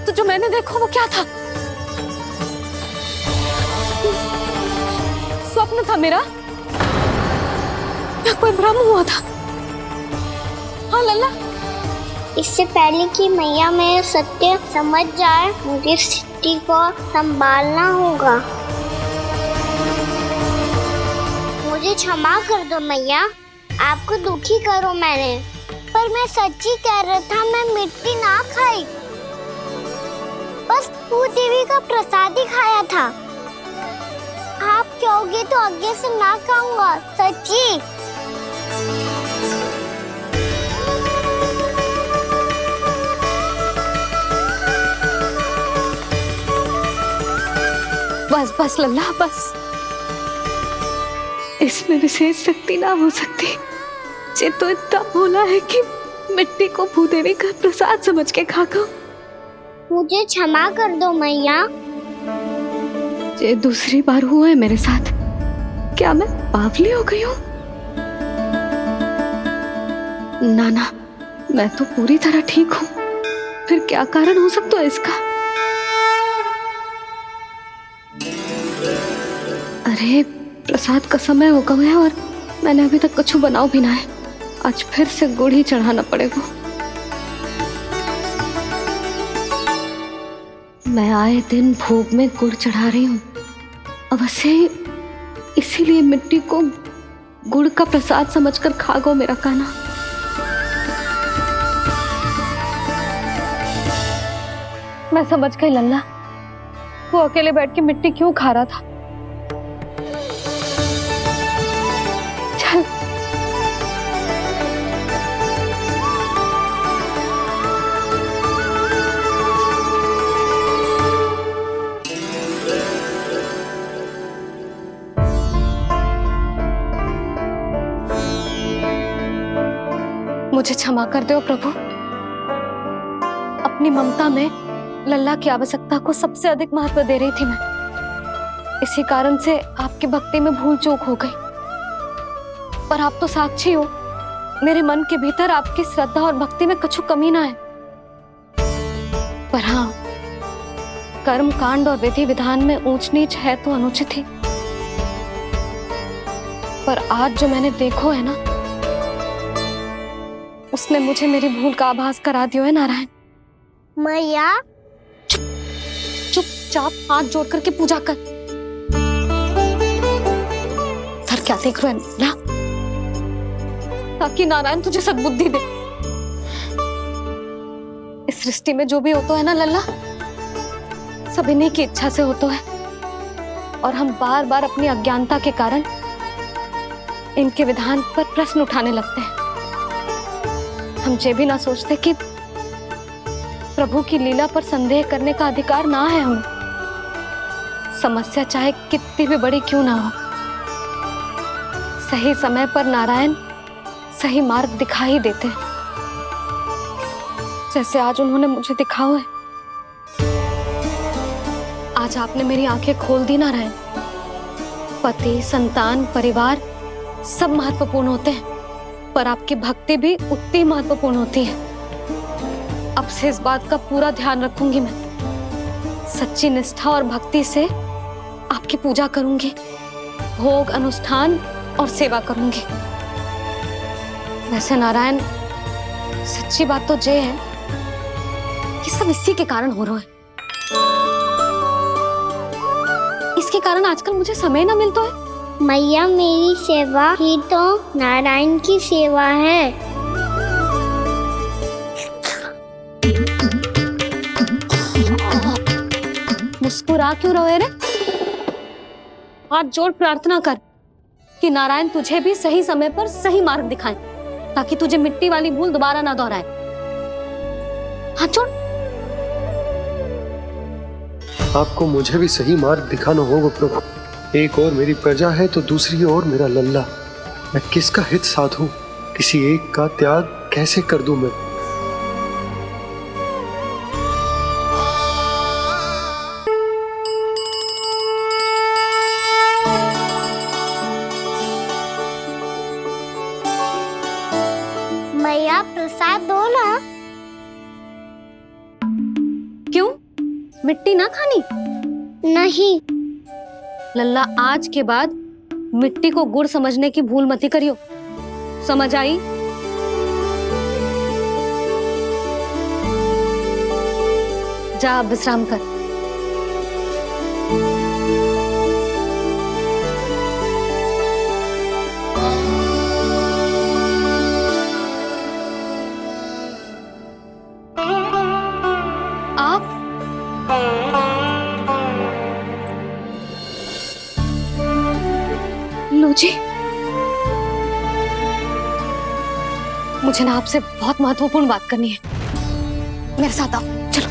G: तो जो मैंने देखा वो क्या था? स्वप्न था मेरा या कोई भ्रम हुआ था? हाँ लल्ला,
F: इससे पहले कि मैया मेरे सत्य समझ जाए, मुझे स्थिति को संभालना होगा। मुझे क्षमा कर दो मैया, आपको दुखी करो मैंने, पर मैं सच्ची कह रहा था। मैं मिट्टी ना खाई, बस तू देवी का प्रसाद ही खाया था। आप कहोगे तो आगे से ना खाऊंगा, सच्ची।
G: बस बस लल्ला, बस। इसमें विशेष शक्ति ना हो सकती। ये तो इतना भोला है कि मिट्टी को भूदेवी का प्रसाद समझ के खागा।
F: मुझे क्षमा कर दो मैया।
G: ये दूसरी बार हुआ है मेरे साथ। क्या मैं बावली हो गई हूँ? ना, मैं तो पूरी तरह ठीक हूँ। फिर क्या कारण हो सकता है इसका? अरे प्रसाद का समय हो गया है और मैंने अभी तक कुछ बनाओ भी ना है। आज फिर से गुड़ ही चढ़ाना पड़ेगा। मैं आए दिन भोग में गुड़ चढ़ा रही हूँ, अवश्य ही इसीलिए मिट्टी को गुड़ का प्रसाद समझकर खागो मेरा कान्हा। मैं समझ गई लल्ला, वो अकेले बैठ के मिट्टी क्यों खा रहा था। चल मुझे क्षमा कर दो प्रभु। अपनी ममता में लल्ला की आवश्यकता को सबसे अधिक महत्व दे रही थी मैं। इसी कारण से आपकी भक्ति में भूल चूक हो गई। पर आप तो साक्षी हो, मेरे मन के भीतर आपकी श्रद्धा और भक्ति में कछु कमी ना है। पर हाँ, कर्म कांड और विधि विधान में ऊंच नीच है तो अनुचित ही। पर आज जो मैंने देखो है ना, उसने मुझे मेरी भूल का आभास करा दियो है नारायण।
F: मैया
G: चुपचाप हाथ जोड़ करके पूजा कर। सर क्या देख रहे हैं ना, ताकि नारायण तुझे सद्बुद्धि दे। इस सृष्टि में जो भी होता है ना लल्ला, सब इन्हीं की इच्छा से होता है, और हम बार बार अपनी अज्ञानता के कारण इनके विधान पर प्रश्न उठाने लगते हैं। हम ये भी ना सोचते कि प्रभु की लीला पर संदेह करने का अधिकार ना है हमें। समस्या चाहे कितनी भी बड़ी क्यों ना हो, सही समय पर नारायण सही मार्ग दिखा ही देते हैं, जैसे आज उन्होंने मुझे दिखाओ है। आज आपने मेरी आंखें खोल दी नारायण। पति, संतान, परिवार सब महत्वपूर्ण होते हैं, पर आपकी भक्ति भी उतनी महत्वपूर्ण होती है। अब से इस बात का पूरा ध्यान रखूंगी मैं। सच्ची निष्ठा और भक्ति से आपकी पूजा करूंगी, भोग, अनुष्ठान और सेवा करूंगी। वैसे नारायण, सच्ची बात तो ये है कि सब इसी के कारण हो रहा है। इसके कारण आजकल मुझे समय ना मिलता है।
F: मैया, मेरी सेवा ही तो नारायण की सेवा है।
G: मुस्कुरा क्यों रहे रे? हाथ जोड़ प्रार्थना कर कि नारायण तुझे भी सही समय पर सही मार्ग दिखाएं, ताकि तुझे मिट्टी वाली भूल दोबारा ना दोहराए। हाथ जोड़।
E: आपको मुझे भी सही मार्ग दिखाना होगा प्रभु। एक और मेरी प्रजा है तो दूसरी ओर मेरा लल्ला। मैं किसका हित साधूं? किसी एक का त्याग कैसे कर दूं मैं?
F: मैया, प्रसाद दो ना।
G: क्यों? मिट्टी ना खानी?
F: नहीं।
G: लल्ला, आज के बाद मिट्टी को गुड़ समझने की भूल मत करियो। समझ आई? जा विश्राम कर। जी, मुझे ना आपसे बहुत महत्वपूर्ण बात करनी है। मेरे साथ आओ, चलो।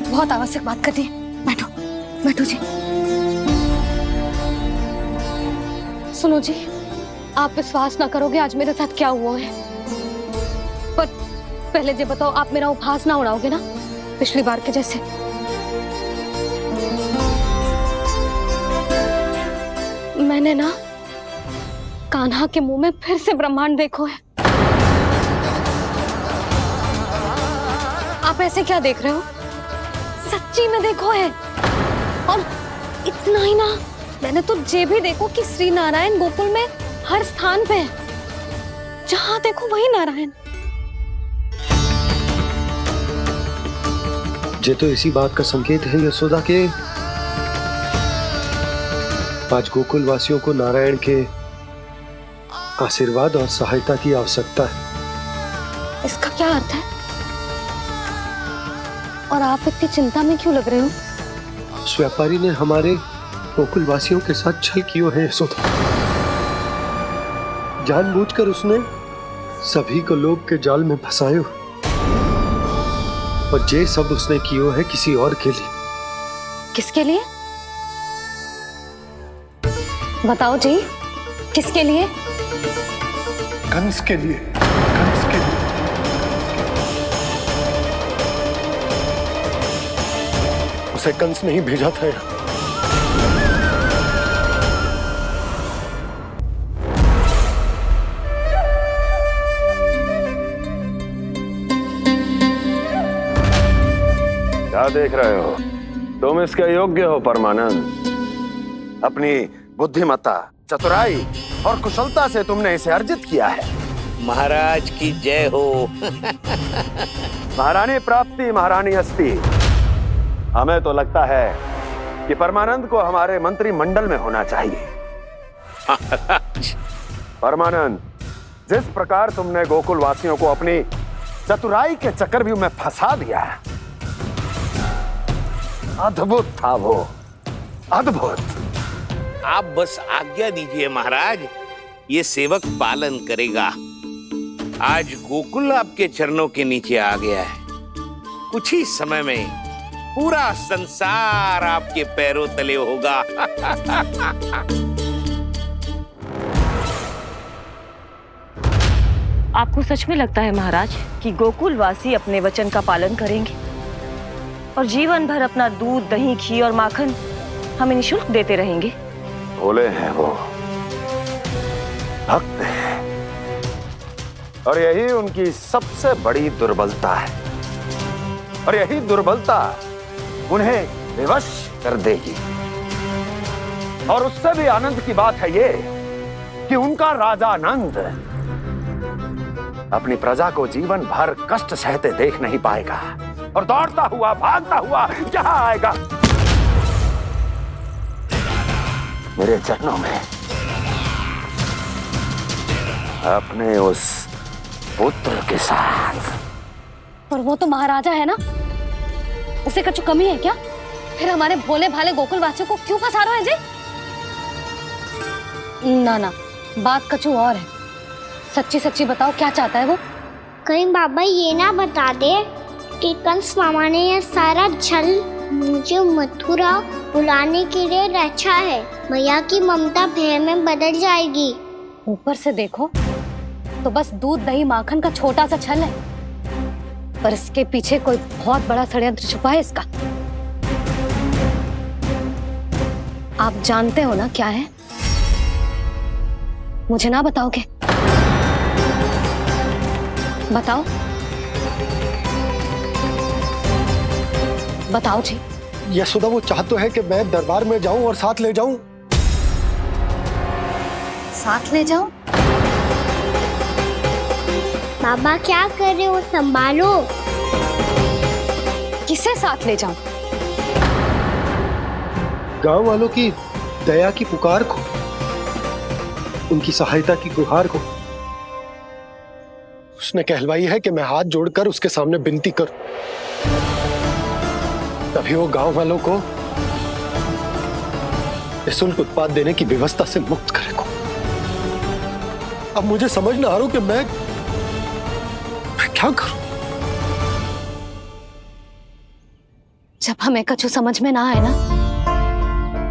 G: बहुत आवश्यक बात करनी है। बैठो, बैठो जी। सुनो जी, आप विश्वास ना करोगे आज मेरे साथ क्या हुआ है। पर पहले ये बताओ, आप मेरा उपहास ना उड़ाओगे ना, पिछली बार के जैसे? मैंने ना कान्हा के मुंह में फिर से ब्रह्मांड देखो है। आप ऐसे क्या देख रहे हो? सच्ची में देखो है। और इतना ही ना, मैंने तो ये भी देखो कि श्री नारायण गोकुल में हर स्थान पे है। जहां देखो वही नारायण।
E: ये तो इसी बात का संकेत है यशोदा के आज गोकुल वासियों को नारायण के आशीर्वाद और सहायता की आवश्यकता है।
G: इसका क्या अर्थ है? और आप इतनी चिंता में क्यों लग रहे हो?
E: उस व्यापारी ने हमारे गोकुल वासियों के साथ छल किया है यशोदा। जानबूझकर उसने सभी को लोभ के जाल में फंसायो, और ये सब उसने किया है किसी और के लिए।
G: किसके लिए? बताओ जी, किसके लिए?
H: कंस के लिए। कंस के लिए।
E: उसे कंस नहीं भेजा था यहाँ।
B: क्या देख रहे हो? तुम इसके योग्य हो परमानंद। अपनी बुद्धिमत्ता, चतुराई और कुशलता से तुमने इसे अर्जित किया है।
A: महाराज की जय हो।
B: महारानी प्राप्ति महारानी अस्ति। हमें तो लगता है कि परमानंद को हमारे मंत्रिमंडल में होना चाहिए। परमानंद, जिस प्रकार तुमने गोकुल वासियों को अपनी चतुराई के चक्रव्यूह में फंसा दिया, अद्भुत था वो, अद्भुत।
A: आप बस आज्ञा दीजिए महाराज, ये सेवक पालन करेगा। आज गोकुल आपके चरणों के नीचे आ गया है। कुछ ही समय में पूरा संसार आपके पैरों तले होगा।
Q: आपको सच में लगता है महाराज कि गोकुलवासी अपने वचन का पालन करेंगे और जीवन भर अपना दूध, दही, घी और माखन हमें निःशुल्क देते रहेंगे?
B: भोले हैं वो, भक्त हैं, और यही उनकी सबसे बड़ी दुर्बलता है। और यही दुर्बलता उन्हें विवश कर देगी। और उससे भी आनंद की बात है ये कि उनका राजा नंद अपनी प्रजा को जीवन भर कष्ट सहते देख नहीं पाएगा और दौड़ता हुआ, भागता हुआ यहां आएगा मेरे चरणों में, अपने उस पुत्र के साथ।
G: पर वो तो महाराजा है ना, उसे कुछ कमी है क्या? फिर हमारे भोले भाले गोकुल वासियों को क्यों फंसा रहे हैं जी? ना ना, बात कछु और है। सच्ची सच्ची बताओ, क्या चाहता है वो?
F: कहीं बाबा ये ना बता दे कि कंस मामा ने यह सारा छल मुझे मथुरा बुलाने के लिए रचा है। मैया की ममता भय में बदल जाएगी।
G: ऊपर से देखो तो बस दूध, दही, माखन का छोटा सा छल है, पर इसके पीछे कोई बहुत बड़ा षड्यंत्र छुपा है इसका। आप जानते हो ना क्या है? मुझे ना बताओगे? बताओ बताओ जी।
E: यशोदा, वो चाहता तो है कि मैं दरबार में जाऊं और साथ ले जाऊं।
G: साथ ले जाऊं?
F: बाबा क्या कर रहे हो, संभालो।
G: किसे साथ ले जाऊं?
E: गांव वालों की दया की पुकार को, उनकी सहायता की गुहार को। उसने कहलवाई है कि मैं हाथ जोड़कर उसके सामने विनती करूं, तभी वो गांव वालों को निःशुल्क उत्पाद देने की व्यवस्था से मुक्त करेगा। अब मुझे समझ ना आ रहा कि मैं क्या करूं।
G: जब हमें कछु समझ में ना आए ना,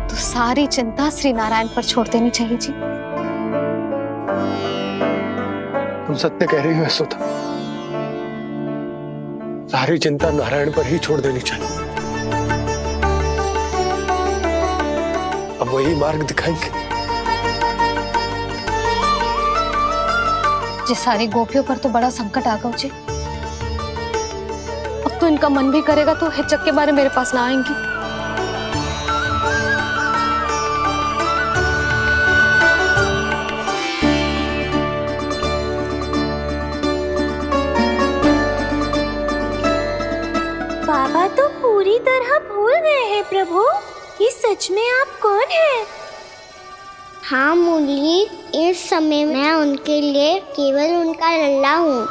G: तो सारी चिंता श्री नारायण पर छोड़ देनी चाहिए जी।
E: तुम सत्य कह रही हो यशोदा, सारी चिंता नारायण पर ही छोड़ देनी चाहिए। अब वही मार्ग दिखाएंगे।
G: जी सारी गोपियों पर तो बड़ा संकट आ गया जी। अब तो इनका मन भी करेगा तो हिचक के बारे मेरे पास ना आएंगी।
D: बाबा तो पूरी तरह भूल गए हैं प्रभु, ये सच में आप कौन हैं?
F: हाँ मुरली, इस समय मैं उनके लिए केवल उनका लल्ला हूँ।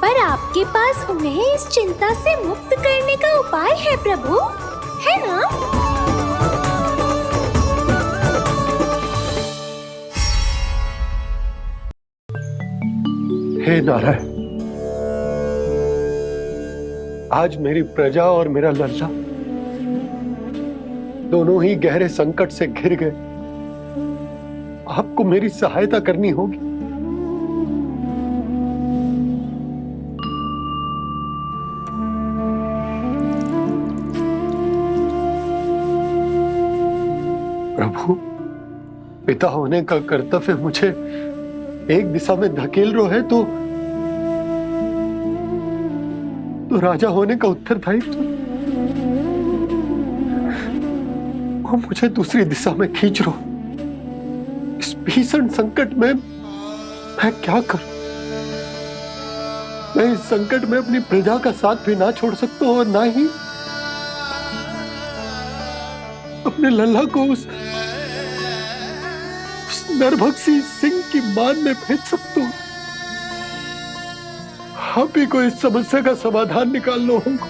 D: पर आपके पास उन्हें इस चिंता से मुक्त करने का उपाय है प्रभु, है ना?
E: हे नारायण, आज मेरी प्रजा और मेरा लल्ला दोनों ही गहरे संकट से घिर गए। आपको मेरी सहायता करनी होगी। प्रभु, पिता होने का कर्तव्य मुझे एक दिशा में धकेल रहा है तो राजा होने का उत्तरदायित्व वो मुझे दूसरी दिशा में खींच रहा। भीषण संकट में मैं क्या करूं? मैं इस संकट में अपनी प्रजा का साथ भी ना छोड़ सकता हूं और ना ही अपने लल्ला को उस नरभक्षी सिंह की मान में भेज सकता हूं। आप ही को इस समस्या का समाधान निकालना होगा।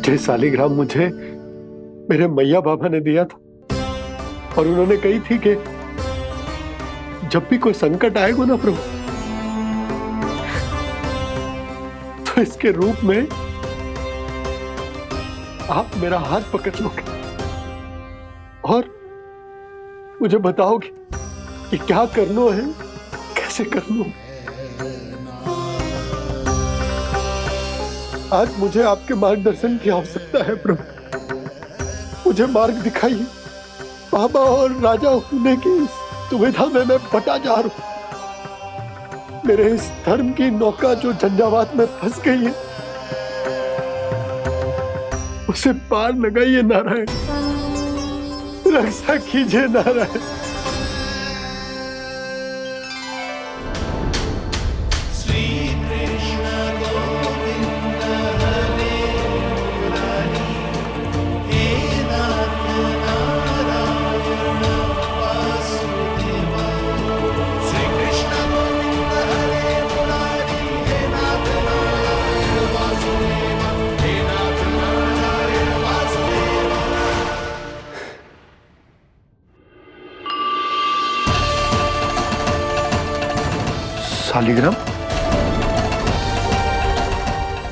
E: जे शालिग्राम मुझे मेरे मैया बाबा ने दिया था और उन्होंने कही थी कि जब भी कोई संकट आएगा ना प्रभु, तो इसके रूप में आप मेरा हाथ पकड़ लोगे और मुझे बताओगे कि क्या करना है, कैसे करना है। आज मुझे आपके मार्गदर्शन की आवश्यकता है प्रभु। मुझे मार्ग दिखाइए। बाबा और राजा होने की इस दुविधा में मैं बटा जा रहा हूं। मेरे इस धर्म की नौका जो झंझावात में फंस गई है, उसे पार लगाइए नारायण। रक्षा कीजिए नारायण। शालिग्राम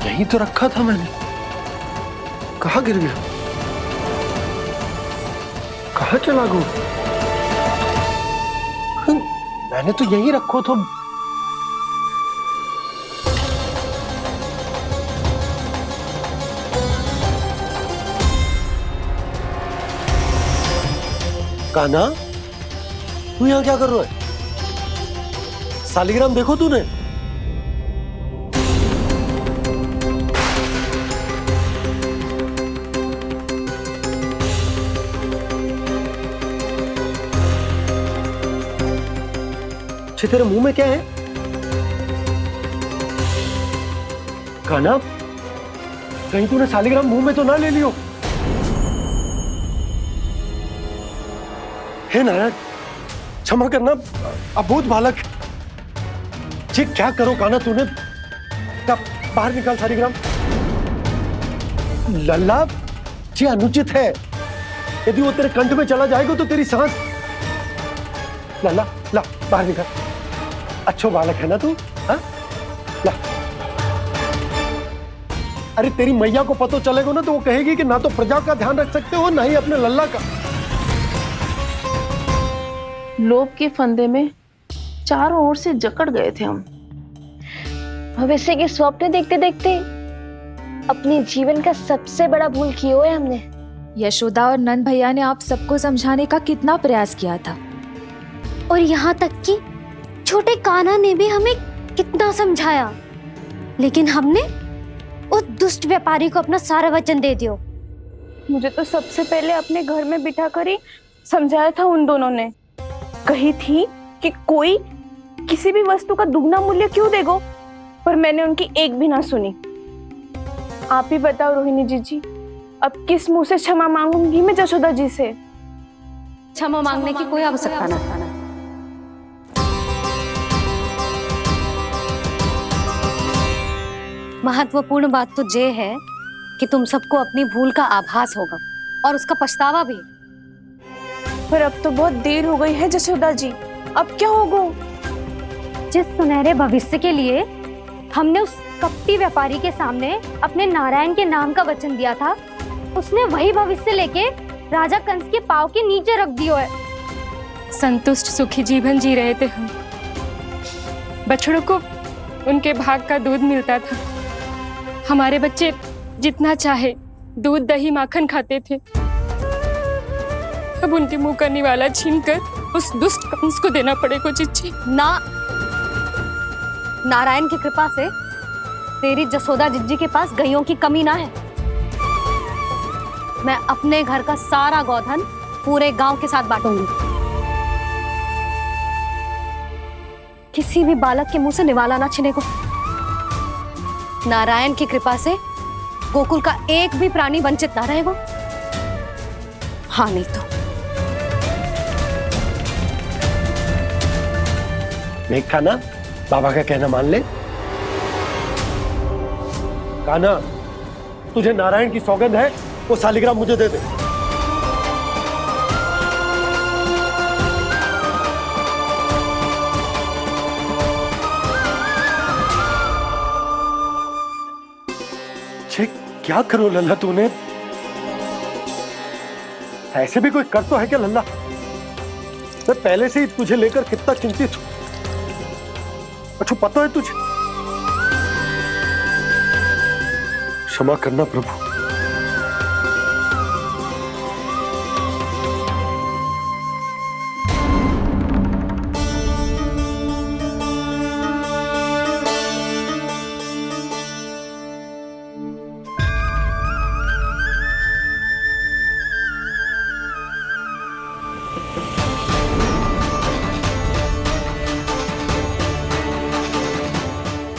E: यहीं तो रखा था मैंने। कहाँ गिर गया? कहाँ चला गया? मैंने तो यहीं रखो तो। कान्हा, तू यहाँ क्या कर रहा है? शालिग्राम देखो तूने? तेरे मुंह में क्या है? कान्हा, कहीं तूने शालिग्राम मुंह में तो ना ले लियो? हे नारायण, क्षमा करना, अबोध बालक। जी क्या करो कान्हा तूने? क्या बाहर निकाल शालिग्राम। लल्ला, जी अनुचित है। यदि वो तेरे कंठ में चला जाएगा तो तेरी सांस। लल्ला, ला बाहर निकाल। अच्छो बालक है ना तू? हाँ? ला। अरे तेरी मैया को पता चलेगा ना तो वो कहेगी कि ना तो प्रजा का ध्यान रख सकते हो ना ही अपने लल्ला का।
K: लोभ के फंदे में चारों ओर से जकड़ गए थे हम।
G: भविष्य के स्वप्न देखते देखते अपने जीवन का सबसे बड़ा भूल किया है हमने।
K: यशोदा और नंद भैया ने आप सबको समझाने का कितना प्रयास किया था,
G: और यहाँ तक कि छोटे कान्हा ने भी हमें कितना समझाया, लेकिन हमने उस दुष्ट व्यापारी को अपना सारा वचन दे दिया।
K: मुझे तो सबसे पहले अपने घर में बिठा कर ही समझाया था उन दोनों ने। कही थी कि कोई किसी भी वस्तु का दुगना मूल्य क्यों देगो, पर मैंने उनकी एक भी ना सुनी। आप ही बताओ रोहिणी जी, अब किस मुंह से क्षमा मांगूंगी मैं जशोदा जी से?
G: क्षमा मांगने की कोई आवश्यकता ना। महत्वपूर्ण बात तो ये है कि तुम सबको अपनी भूल का आभास होगा और उसका पछतावा भी।
K: पर अब तो बहुत देर हो गई है जशोदा जी, अब क्या होगा?
G: जिस सुनहरे भविष्य के लिए हमने उस कपटी व्यापारी के सामने अपने नारायण के नाम का वचन दिया था, उसने वही भविष्य लेके राजा कंस के पांव के नीचे रख दिया है।
R: संतुष्ट सुखी जीवन जी रहे थे हम। बछड़ों को उनके भाग का दूध मिलता था। हमारे बच्चे जितना चाहे दूध दही माखन खाते थे। अब उनके मुंह का निवाला छीनकर उस दुष्ट कंस को देना पड़ेगा चिच्ची।
G: ना, नारायण की कृपा से तेरी जसोदा जिज्जी के पास गैयों की कमी ना है। मैं अपने घर का सारा गोधन पूरे गांव के साथ बांटूंगी। किसी भी बालक के मुंह से निवाला ना छिने को। नारायण की कृपा से गोकुल का एक भी प्राणी वंचित ना रहेगा। हाँ नहीं तो
E: देख कान्हा, बाबा का कहना मान ले। कान्हा, तुझे नारायण की सौगंध है, वो शालिग्राम मुझे दे दे। छे, क्या करो लल्ला तूने? ऐसे भी कोई कर तो है क्या लल्ला? मैं पहले से ही तुझे लेकर कितना चिंतित हूं। अच्छा पता है तुझे? क्षमा करना प्रभु।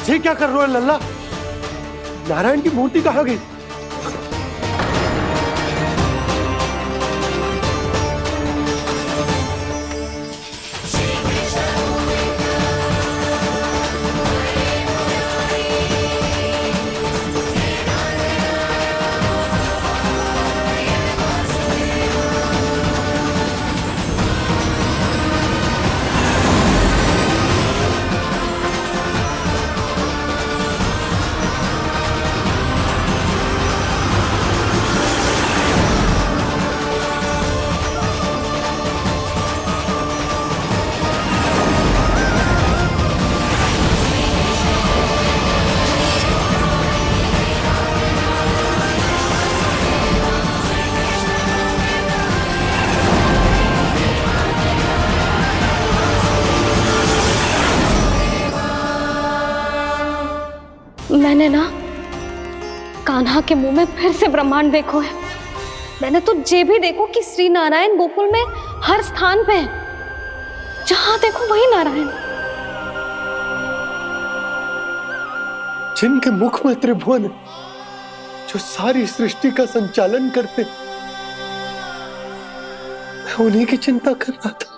E: ये क्या कर रहे हो लल्ला? नारायण की मूर्ति कहाँ गई?
G: मैंने ना कान्हा के मुंह में फिर से ब्रह्मांड देखो है। मैंने तो ये भी देखो कि श्री नारायण गोकुल में हर स्थान पे है। जहां देखो वही नारायण।
E: जिनके मुख में त्रिभुवन, जो सारी सृष्टि का संचालन करते, मैं उन्हीं की चिंता कर रहा था।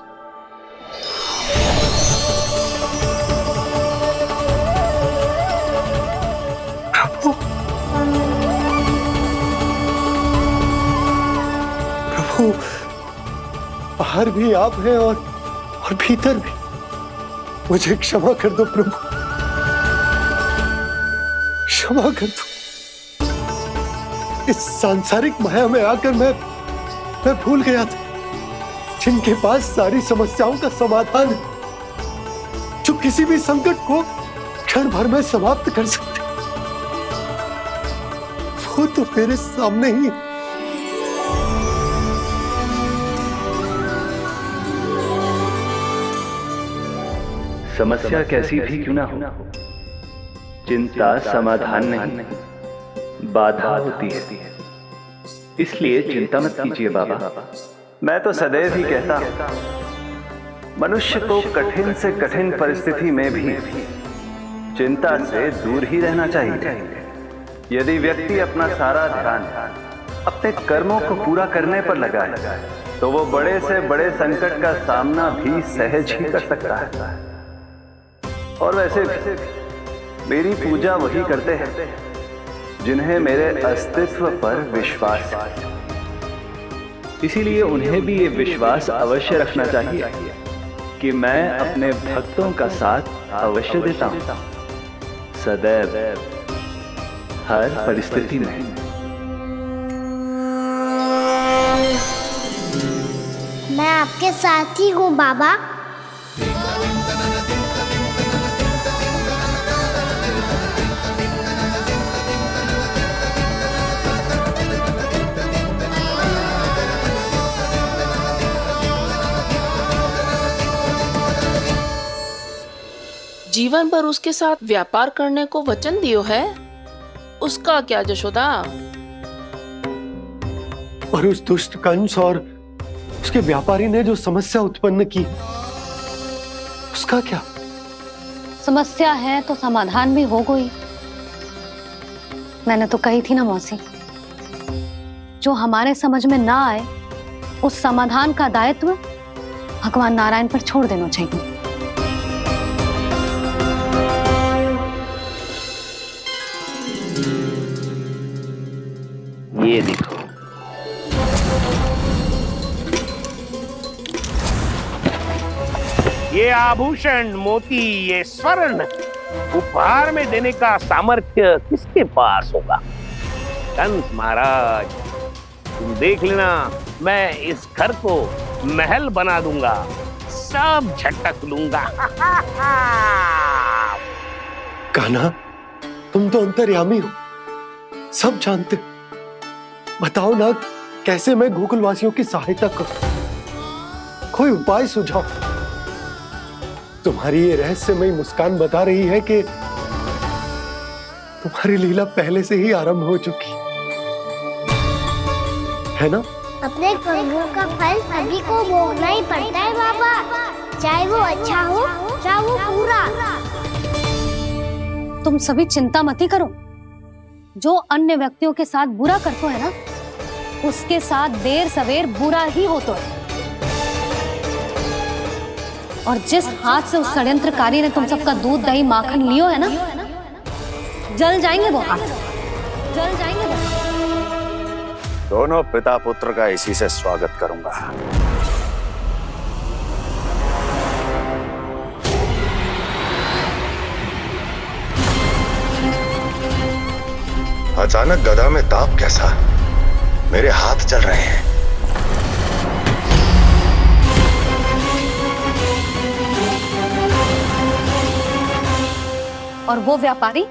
E: प्रभु, बाहर भी आप हैं और भीतर भी। मुझे क्षमा कर दो प्रभु, क्षमा कर दो। इस सांसारिक माया में आकर मैं भूल गया था जिनके पास सारी समस्याओं का समाधान है, जो किसी भी संकट को क्षण भर में समाप्त कर सकते, वो तो मेरे सामने ही।
N: समस्या कैसी भी क्यों ना हो, चिंता समाधान नहीं, बाधा होती है। इसलिए चिंता मत कीजिए बाबा। मैं तो सदैव ही कहता हूं, मनुष्य को कठिन से कठिन परिस्थिति में भी चिंता से दूर ही रहना चाहिए। यदि व्यक्ति अपना सारा ध्यान अपने कर्मों को पूरा करने पर लगाए, तो वो बड़े से बड़े संकट का सामना भी सहज ही कर सकता है। और वैसे भी मेरी पूजा वही करते हैं जिन्हें मेरे अस्तित्व पर विश्वास है। इसीलिए उन्हें भी ये विश्वास अवश्य रखना चाहिए कि मैं अपने भक्तों का साथ अवश्य देता हूं, सदैव, हर परिस्थिति में।
F: मैं आपके साथ ही हूँ बाबा।
S: जीवन भर उसके साथ व्यापार करने को वचन दियो है, उसका क्या जशोदा?
E: और उस दुष्ट कंस और उसके व्यापारी ने जो समस्या उत्पन्न की, उसका क्या?
G: समस्या है तो समाधान भी हो गई। मैंने तो कही थी ना मौसी, जो हमारे समझ में ना आए उस समाधान का दायित्व भगवान नारायण पर छोड़ देना चाहिए।
A: ये देखो, ये आभूषण, मोती, ये स्वर्ण उपहार में देने का सामर्थ्य किसके पास होगा? कंस महाराज, तुम देख लेना, मैं इस घर को महल बना दूंगा, सब झटक लूंगा।
E: कान्हा, तुम तो अंतर्यामी हो, सब जानते हो। बताओ ना, कैसे मैं गोकुलवासियों की सहायता करूं? कोई उपाय सुझाओ। तुम्हारी ये रहस्यमयी मुस्कान बता रही है कि तुम्हारी लीला पहले से ही आरंभ हो चुकी है ना?
F: अपने कर्मों का फल सभी को भोगना ही पड़ता है बाबा, चाहे वो अच्छा हो चाहे वो बुरा।
G: तुम सभी चिंता मत ही करो। जो अन्य व्यक्तियों के साथ बुरा करते है ना, उसके साथ देर सवेर बुरा ही होता है। और जिस हाथ से उस षड्यंत्रकारी ने तुम सबका दूध दही माखन लियो है ना, जल जाएंगे वो हाथ, जल जाएंगे वो।
B: दोनों पिता पुत्र का इसी से स्वागत करूंगा।
L: अचानक गदा में ताप कैसा? मेरे हाथ चल रहे हैं।
G: और वो व्यापारी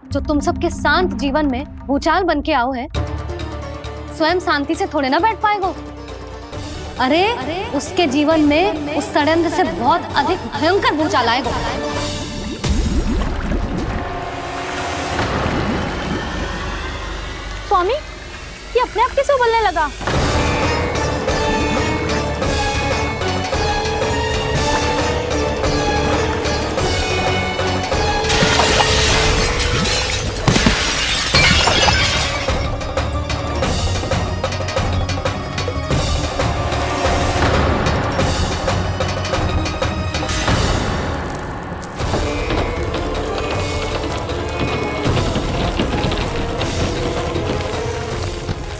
G: जो तुम सबके शांत जीवन में भूचाल बन के आओ है, स्वयं शांति से थोड़े ना बैठ पाएगा। अरे उसके जीवन में उस षड्यंत्र से बहुत अधिक भयंकर भूचाल आएगा।
K: स्वामी, ये अपने आप कैसे उबलने लगा?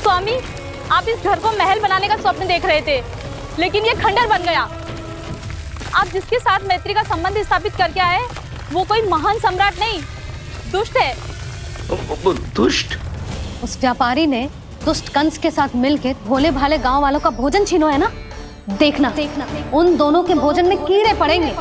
K: स्वामी, आप इस घर को महल बनाने का स्वप्न देख रहे थे, लेकिन ये खंडर बन गया। आप जिसके साथ मैत्री का संबंध स्थापित करके आए, वो कोई महान सम्राट नहीं, दुष्ट है।
A: दुष्ट?
G: उस व्यापारी ने दुष्ट कंस के साथ मिलकर भोले भाले गांव वालों का भोजन छीनो है ना। देखना उन दोनों के भोजन में कीड़े पड़ेंगे।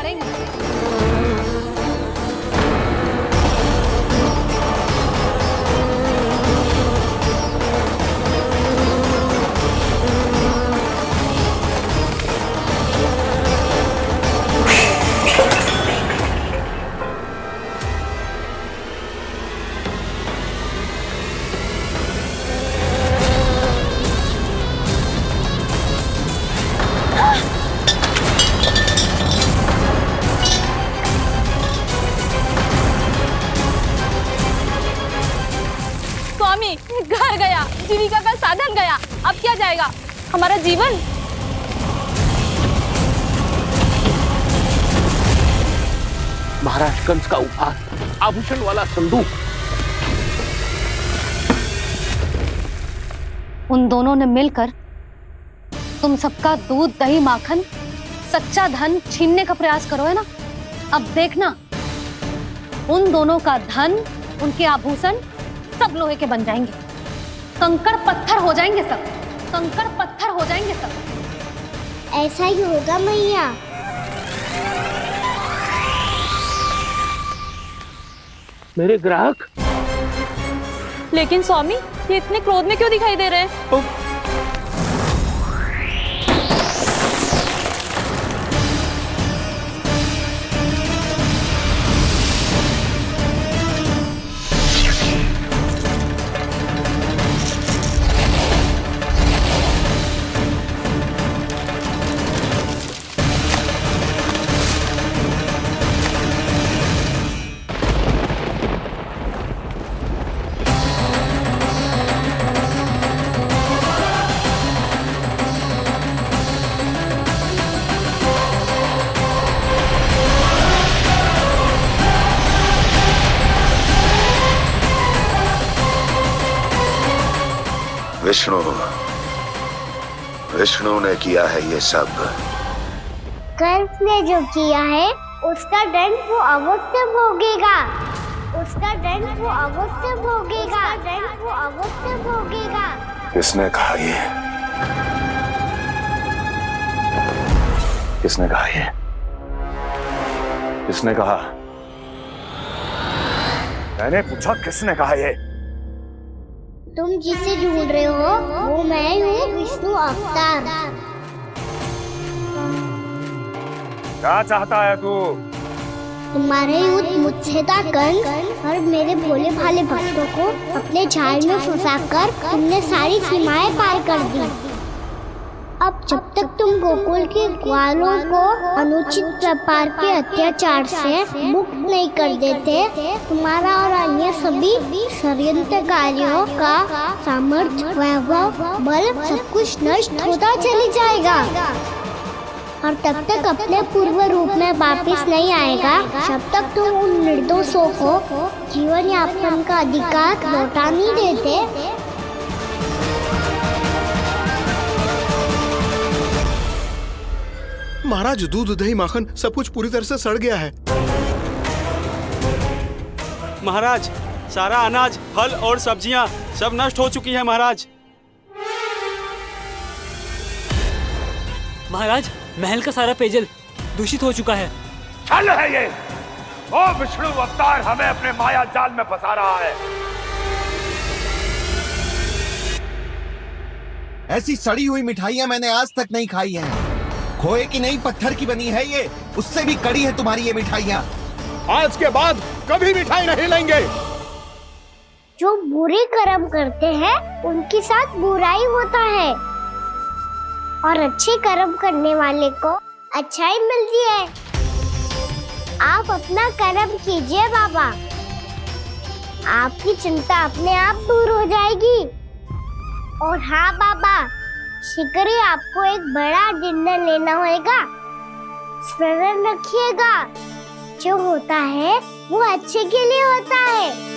K: स्वामी, घर गया, जीविका का साधन गया, अब क्या जाएगा हमारा जीवन?
A: महाराज कंस का उपहार, आभूषण वाला संदूक।
G: उन दोनों ने मिलकर तुम सबका दूध दही माखन सच्चा धन छीनने का प्रयास करो है ना। अब देखना, उन दोनों का धन, उनके आभूषण सब लोहे के बन जाएंगे, कंकड़ पत्थर हो जाएंगे सब, कंकड़ पत्थर हो जाएंगे सब।
F: ऐसा ही होगा मैया।
A: मेरे ग्राहक?
K: लेकिन स्वामी, ये इतने क्रोध में क्यों दिखाई दे रहे हैं?
T: विष्णु ने किया है ये सब।
F: कंस ने जो किया है उसका दंड वो अवश्य भोगेगा। उसका दंड वो अवश्य भोगेगा। दंड वो अवश्य भोगेगा।
T: किसने कहा ये? किसने कहा ये? किसने कहा? मैंने पूछा किसने कहा ये?
F: तुम जिसे ढूंढ रहे हो वो मैं हूँ, विष्णु अवतार।
B: क्या चाहता है तू?
F: तुम्हारे युद्ध मुझसे था कंस, और मेरे भोले भाले भक्तों को अपने जाल में फंसाकर तुमने सारी सीमाएं पार कर दी। अब जब तक तुम गोकुल के ग्वालों को अनुचित प्रकार के अत्याचार से मुक्त नहीं कर देते, तुम्हारा और अन्य सभी षड्यंत्रकारियों का सामर्थ्य, वैभव, बल सब कुछ नष्ट होता चली जाएगा। और तब तक अपने पूर्व रूप में वापस नहीं आएगा जब तक तुम उन निर्दोषों को जीवन यापन का अधिकार लौटा नहीं देते।
H: महाराज, दूध दही माखन सब कुछ पूरी तरह से सड़ गया है।
U: महाराज, सारा अनाज, फल और सब्जियां सब नष्ट हो चुकी है महाराज।
J: महाराज, महल का सारा पेयजल दूषित हो चुका है।
B: छल है ये। ओ विष्णु अवतार हमें अपने माया जाल में फंसा रहा है।
V: ऐसी सड़ी हुई मिठाइयां मैंने आज तक नहीं खाई हैं। खोए की नहीं, पत्थर की बनी है ये, उससे भी कड़ी है तुम्हारी ये मिठाइयां।
H: आज के बाद कभी मिठाई नहीं लेंगे।
F: जो बुरे कर्म करते हैं उनके साथ बुराई होता है, और अच्छे कर्म करने वाले को अच्छाई मिलती है। आप अपना कर्म कीजिए बाबा, आपकी चिंता अपने आप दूर हो जाएगी। और हाँ बाबा, शीघ्र ही आपको एक बड़ा डिनर लेना होगा। स्मरण रखिएगा, जो होता है वो अच्छे के लिए होता है।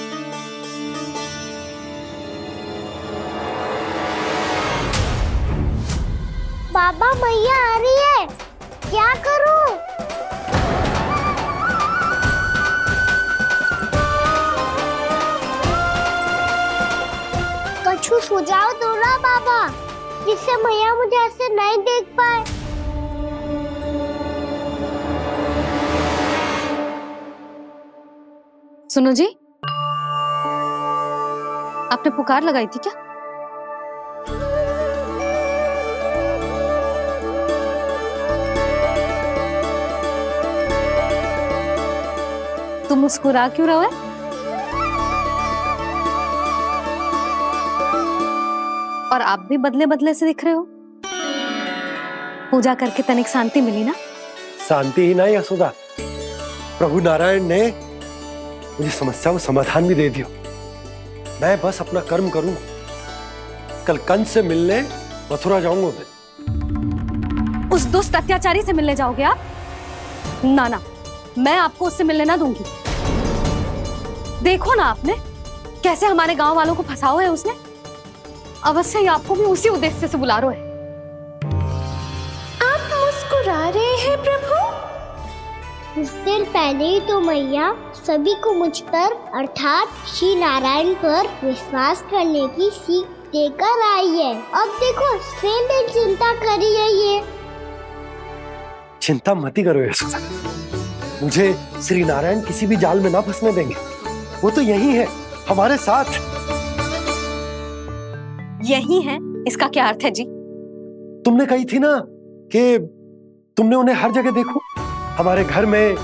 F: बाबा, मैया आ रही है, क्या करूं? कछु सुझाव दो ना बाबा, जिससे मैया मुझे ऐसे नहीं देख पाए।
G: सुनो जी, आपने पुकार लगाई थी क्या? तुम मुस्कुरा क्यों रहे हो? और आप भी बदले बदले से दिख रहे हो। पूजा करके तनिक शांति मिली ना?
E: शांति ही नहीं यशोदा, प्रभु नारायण ने मुझे समस्या को समाधान भी दे दिया। मैं बस अपना कर्म करूं। कल कंस से मिलने मथुरा जाऊंगा मैं।
G: उस दुष्ट अत्याचारी से मिलने जाओगे आप? ना ना, मैं आपको उससे मिलने ना दूंगी। देखो ना आपने कैसे हमारे गांव वालों को फंसाओ है उसने। अवश्य ही आपको भी उसी उद्देश्य से बुला रहा है।
F: आप मुस्कुरा रहे हैं प्रभु? कुछ देर पहले ही तो मैया सभी को मुझ पर अर्थात श्री नारायण पर विश्वास करने की सीख देकर आई है। अब देखो स्वयं भी चिंता करी है ये।
E: चिंता मत ही करो यशोदा, मुझे श्री नारायण किसी भी जाल में ना फंसने देंगे। वो तो यही है हमारे साथ।
G: यही है, इसका क्या अर्थ है जी?
E: तुमने कही थी ना कि तुमने उन्हें हर जगह देखो, हमारे घर में,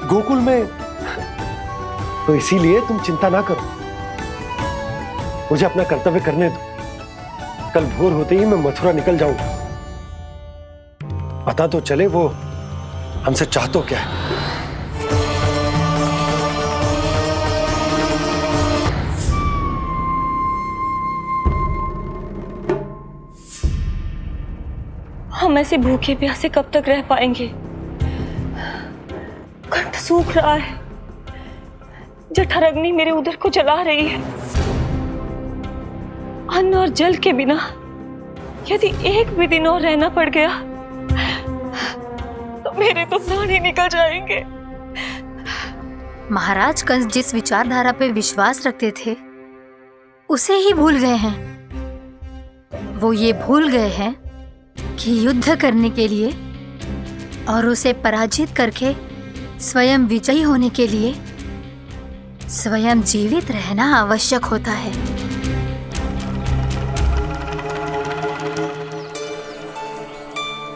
E: गोकुल में। तो इसीलिए तुम चिंता ना करो, मुझे अपना कर्तव्य करने दो। कल भोर होते ही मैं मथुरा निकल जाऊंगा। पता तो चले वो हमसे चाहतो क्या है।
Q: हम ऐसे भूखे प्यासे कब तक रह पाएंगे? कंठ सूख रहा है, जठर अग्नि मेरे उदर को जला रही है। अन्न और जल के बिना यदि एक भी दिन और रहना पड़ गया तो मेरे तो प्राण ही निकल जाएंगे।
I: महाराज कंस जिस विचारधारा पे विश्वास रखते थे उसे ही भूल गए हैं। वो ये भूल गए हैं कि युद्ध करने के लिए और उसे पराजित करके स्वयं विजयी होने के लिए स्वयं जीवित रहना आवश्यक होता है।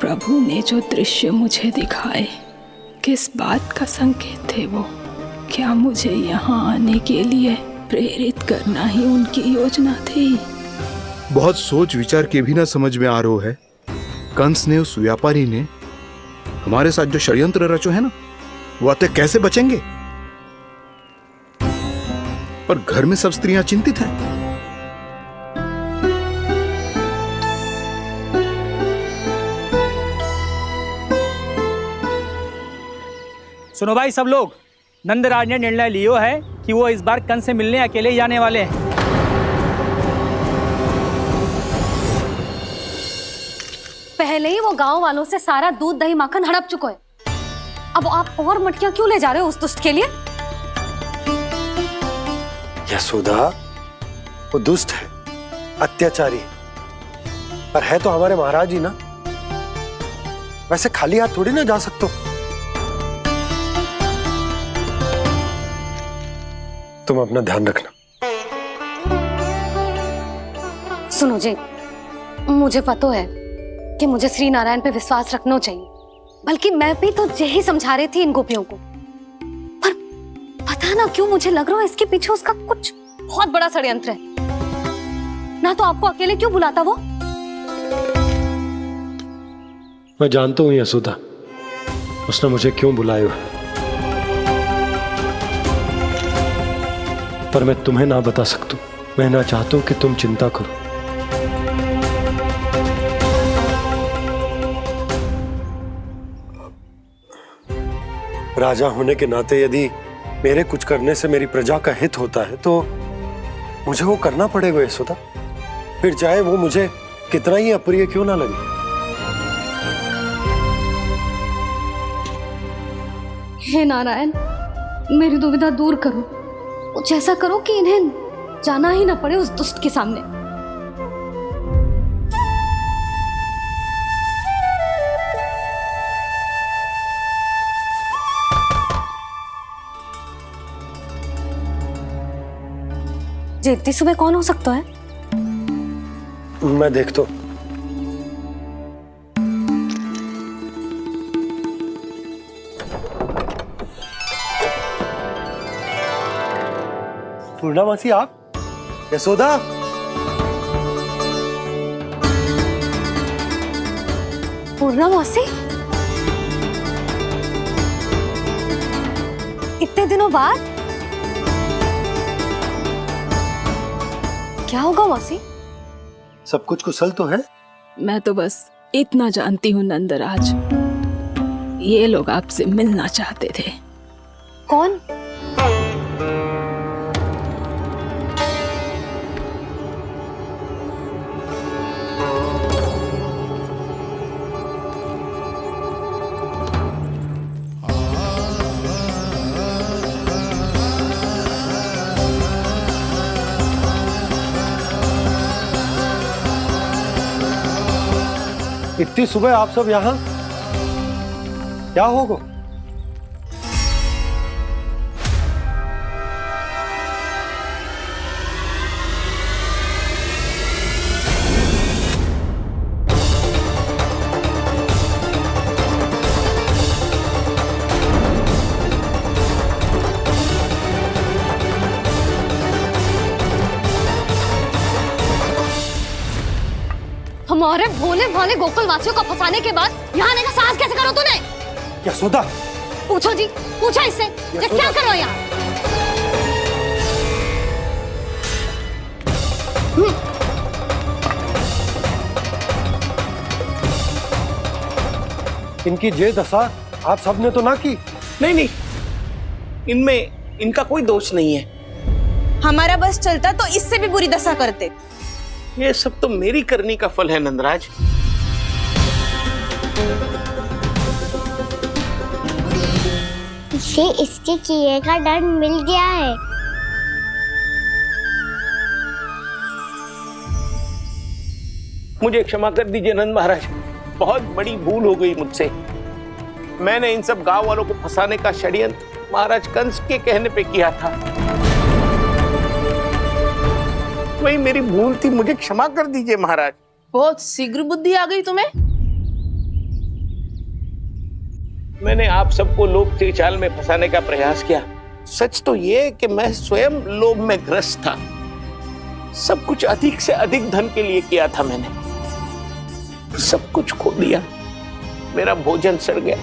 M: प्रभु ने जो दृश्य मुझे दिखाए किस बात का संकेत थे वो? क्या मुझे यहाँ आने के लिए प्रेरित करना ही उनकी योजना थी?
H: बहुत सोच विचार के भी ना समझ में आ रहा है। कंस ने, उस व्यापारी ने हमारे साथ जो षड्यंत्र रचो है ना, वो आते कैसे बचेंगे? पर घर में सब स्त्रियां चिंतित हैं।
J: सुनो भाई सब लोग, नंदराज ने निर्णय लियो है कि वो इस बार कंस से मिलने अकेले ही जाने वाले हैं।
G: पहले ही वो गांव वालों से सारा दूध दही माखन हड़प चुका है। अब आप और मटकियां क्यों ले जा रहे हो उस दुष्ट के लिए?
E: यशोदा, वो दुष्ट है, अत्याचारी, पर है तो हमारे महाराज ही ना। वैसे खाली हाथ थोड़ी ना जा सकते हो। तुम अपना ध्यान रखना।
G: सुनो जी, मुझे पता है कि मुझे श्री नारायण पे विश्वास रखना चाहिए, बल्कि मैं भी तो यही समझा रही थी इन गोपियों को। पर पता ना क्यों मुझे लग रहा है इसके पीछे उसका कुछ बहुत बड़ा षड्यंत्र है। ना तो आपको अकेले क्यों बुलाता वो?
E: मैं जानता हूं यशोदा, उसने मुझे क्यों बुलाया, पर मैं तुम्हें ना बता सकता। मैं ना चाहता हूं कि तुम चिंता करो। राजा होने के नाते यदि मेरे कुछ करने से मेरी प्रजा का हित होता है तो मुझे वो करना पड़ेगा यशोदा, फिर चाहे वो मुझे कितना ही अप्रिय क्यों ना लगे।
G: हे नारायण, मेरी दुविधा दूर करो। कुछ ऐसा करो कि इन्हें जाना ही ना पड़े उस दुष्ट के सामने। जी इतनी सुबह कौन हो सकता है?
E: मैं देखता हूं। पूर्णामासी, आप? यशोदा,
G: पूर्णामासी, इतने दिनों बाद? क्या होगा मौसी?
E: सब कुछ कुशल तो है?
M: मैं तो बस इतना जानती हूँ नंदराज, ये लोग आपसे मिलना चाहते थे।
G: कौन?
E: इतनी सुबह आप सब यहाँ? क्या होगा?
G: हमारे भोले भाले गोकुल वासियों को फंसाने के बाद यहाँ आने का साहस कैसे करो तूने?
E: यशोदा,
G: पूछो जी, पूछो इससे, ये क्या करो यहाँ?
E: इनकी ये दशा आप सबने तो ना की?
O: नहीं नहीं, इनमें इनका कोई दोष नहीं है।
K: हमारा बस चलता तो इससे भी बुरी दशा करते।
A: ये सब तो मेरी करनी का फल है नंदराज।
F: इसे इसके किए का दंड मिल गया है।
A: मुझे क्षमा कर दीजिए नंद महाराज, बहुत बड़ी भूल हो गई मुझसे। मैंने इन सब गांव वालों को फंसाने का षड्यंत्र महाराज कंस के कहने पे किया था। वही मेरी भूल थी, मुझे क्षमा कर दीजिए महाराज।
S: बहुत शीघ्र बुद्धि आ गई तुम्हें।
A: मैंने आप सबको लोभ के चाल में फंसाने का प्रयास किया। सच तो ये कि मैं स्वयं लोभ में ग्रस्त था। सब कुछ अधिक से अधिक धन के लिए किया था मैंने। सब कुछ खो दिया। मेरा भोजन सड़ गया,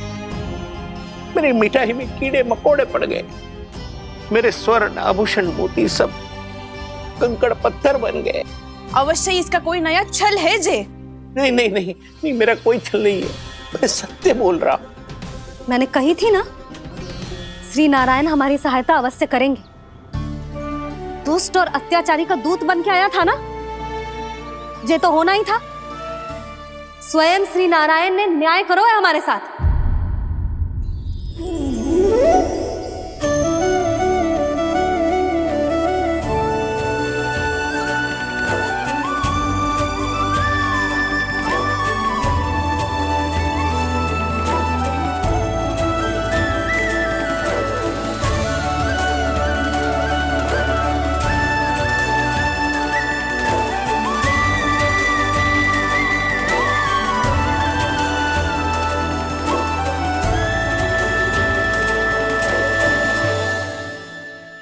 A: मेरी मिठाई में कीड़े मकोड़े पड़ गए, मेरे स्वर्ण आभूषण मोती सब कंकड़ पत्थर बन गए।
K: अवश्य इसका कोई नया छल है जे।
A: नहीं नहीं नहीं नहीं, मेरा कोई छल नहीं है, मैं सत्य बोल रहा हूं।
G: मैंने कही थी ना, श्री नारायण हमारी सहायता अवश्य करेंगे। दुष्ट और अत्याचारी का दूत बन के आया था ना, ये तो होना ही था। स्वयं श्री नारायण ने न्याय करो है हमारे साथ।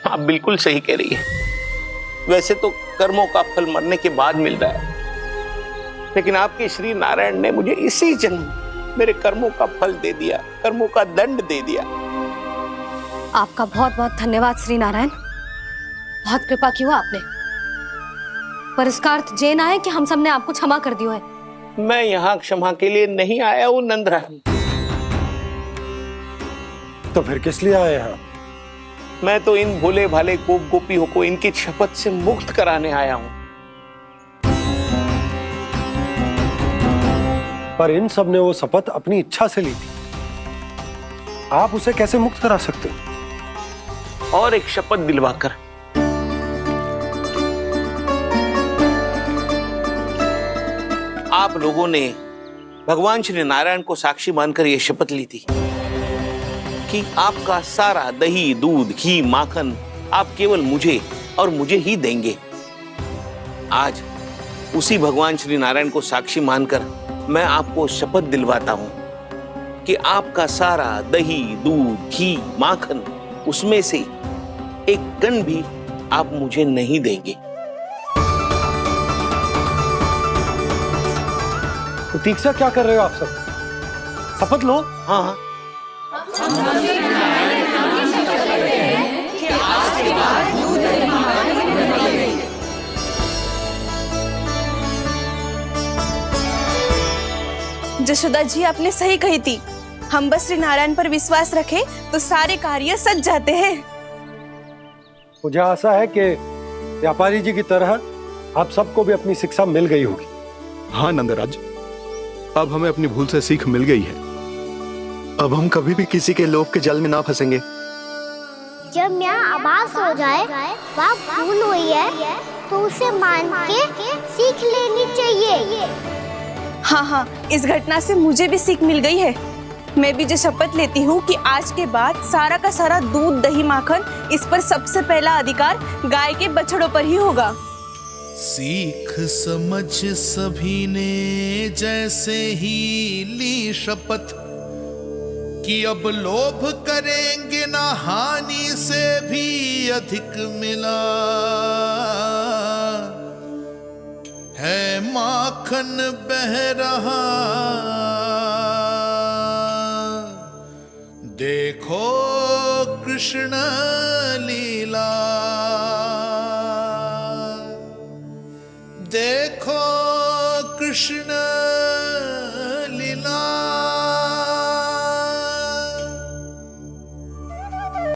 A: आप बिल्कुल सही कह रही है। वैसे तो कर्मों का फल मरने के बाद मिल रहा है, लेकिन आपके श्री नारायण ने मुझे इसी जन्म मेरे कर्मों का फल दे दिया, कर्मों का दंड दे दिया।
G: आपका बहुत बहुत धन्यवाद श्री नारायण, बहुत कृपा की हो आपने। पर इसका अर्थ ये ना है कि हम सबने आपको क्षमा कर दिया है।
A: मैं यहाँ क्षमा के लिए नहीं आया हूँ नंदरानी।
E: तो फिर किस लिए आए हैं?
A: मैं तो इन भोले भाले गोप गोपियों को इनकी शपथ से मुक्त कराने आया हूं।
E: पर इन सब ने वो शपथ अपनी इच्छा से ली थी, आप उसे कैसे मुक्त करा सकते?
A: और एक शपथ दिलवाकर। आप लोगों ने भगवान श्री नारायण को साक्षी मानकर यह शपथ ली थी कि आपका सारा दही, दूध, घी, माखन आप केवल मुझे और मुझे ही देंगे। आज उसी भगवान श्री नारायण को साक्षी मानकर मैं आपको शपथ दिलवाता हूं कि आपका सारा दही, दूध, घी, माखन उसमें से एक कण भी आप मुझे नहीं देंगे।
E: प्रतीक्षा क्या कर रहे हो आप सब? शपथ लो।
A: हाँ हाँ,
K: जशोदा जी आपने सही कही थी। हम बस श्री नारायण पर विश्वास रखें तो सारे कार्य सज जाते हैं।
E: मुझे आशा है कि व्यापारी जी की तरह आप सबको भी अपनी शिक्षा मिल गई होगी।
H: हाँ नंदराज, अब हमें अपनी भूल से सीख मिल गई है।
C: अब हम कभी भी किसी के लोभ के जल में ना फंसेंगे।
F: जब यहाँ आभास हो जाए वहाँ भूल हुई है तो उसे मान के सीख लेनी चाहिए।
K: हाँ हाँ, इस घटना से मुझे भी सीख मिल गई है। मैं भी जो शपथ लेती हूँ कि आज के बाद सारा का सारा दूध, दही, माखन इस पर सबसे पहला अधिकार गाय के बछड़ों पर ही होगा।
P: सीख समझ सभी ने जैसे ही ली शपथ कि अब लोभ करेंगे ना हानि से भी अधिक मिला है, माखन बह रहा देखो कृष्ण लीला, देखो कृष्ण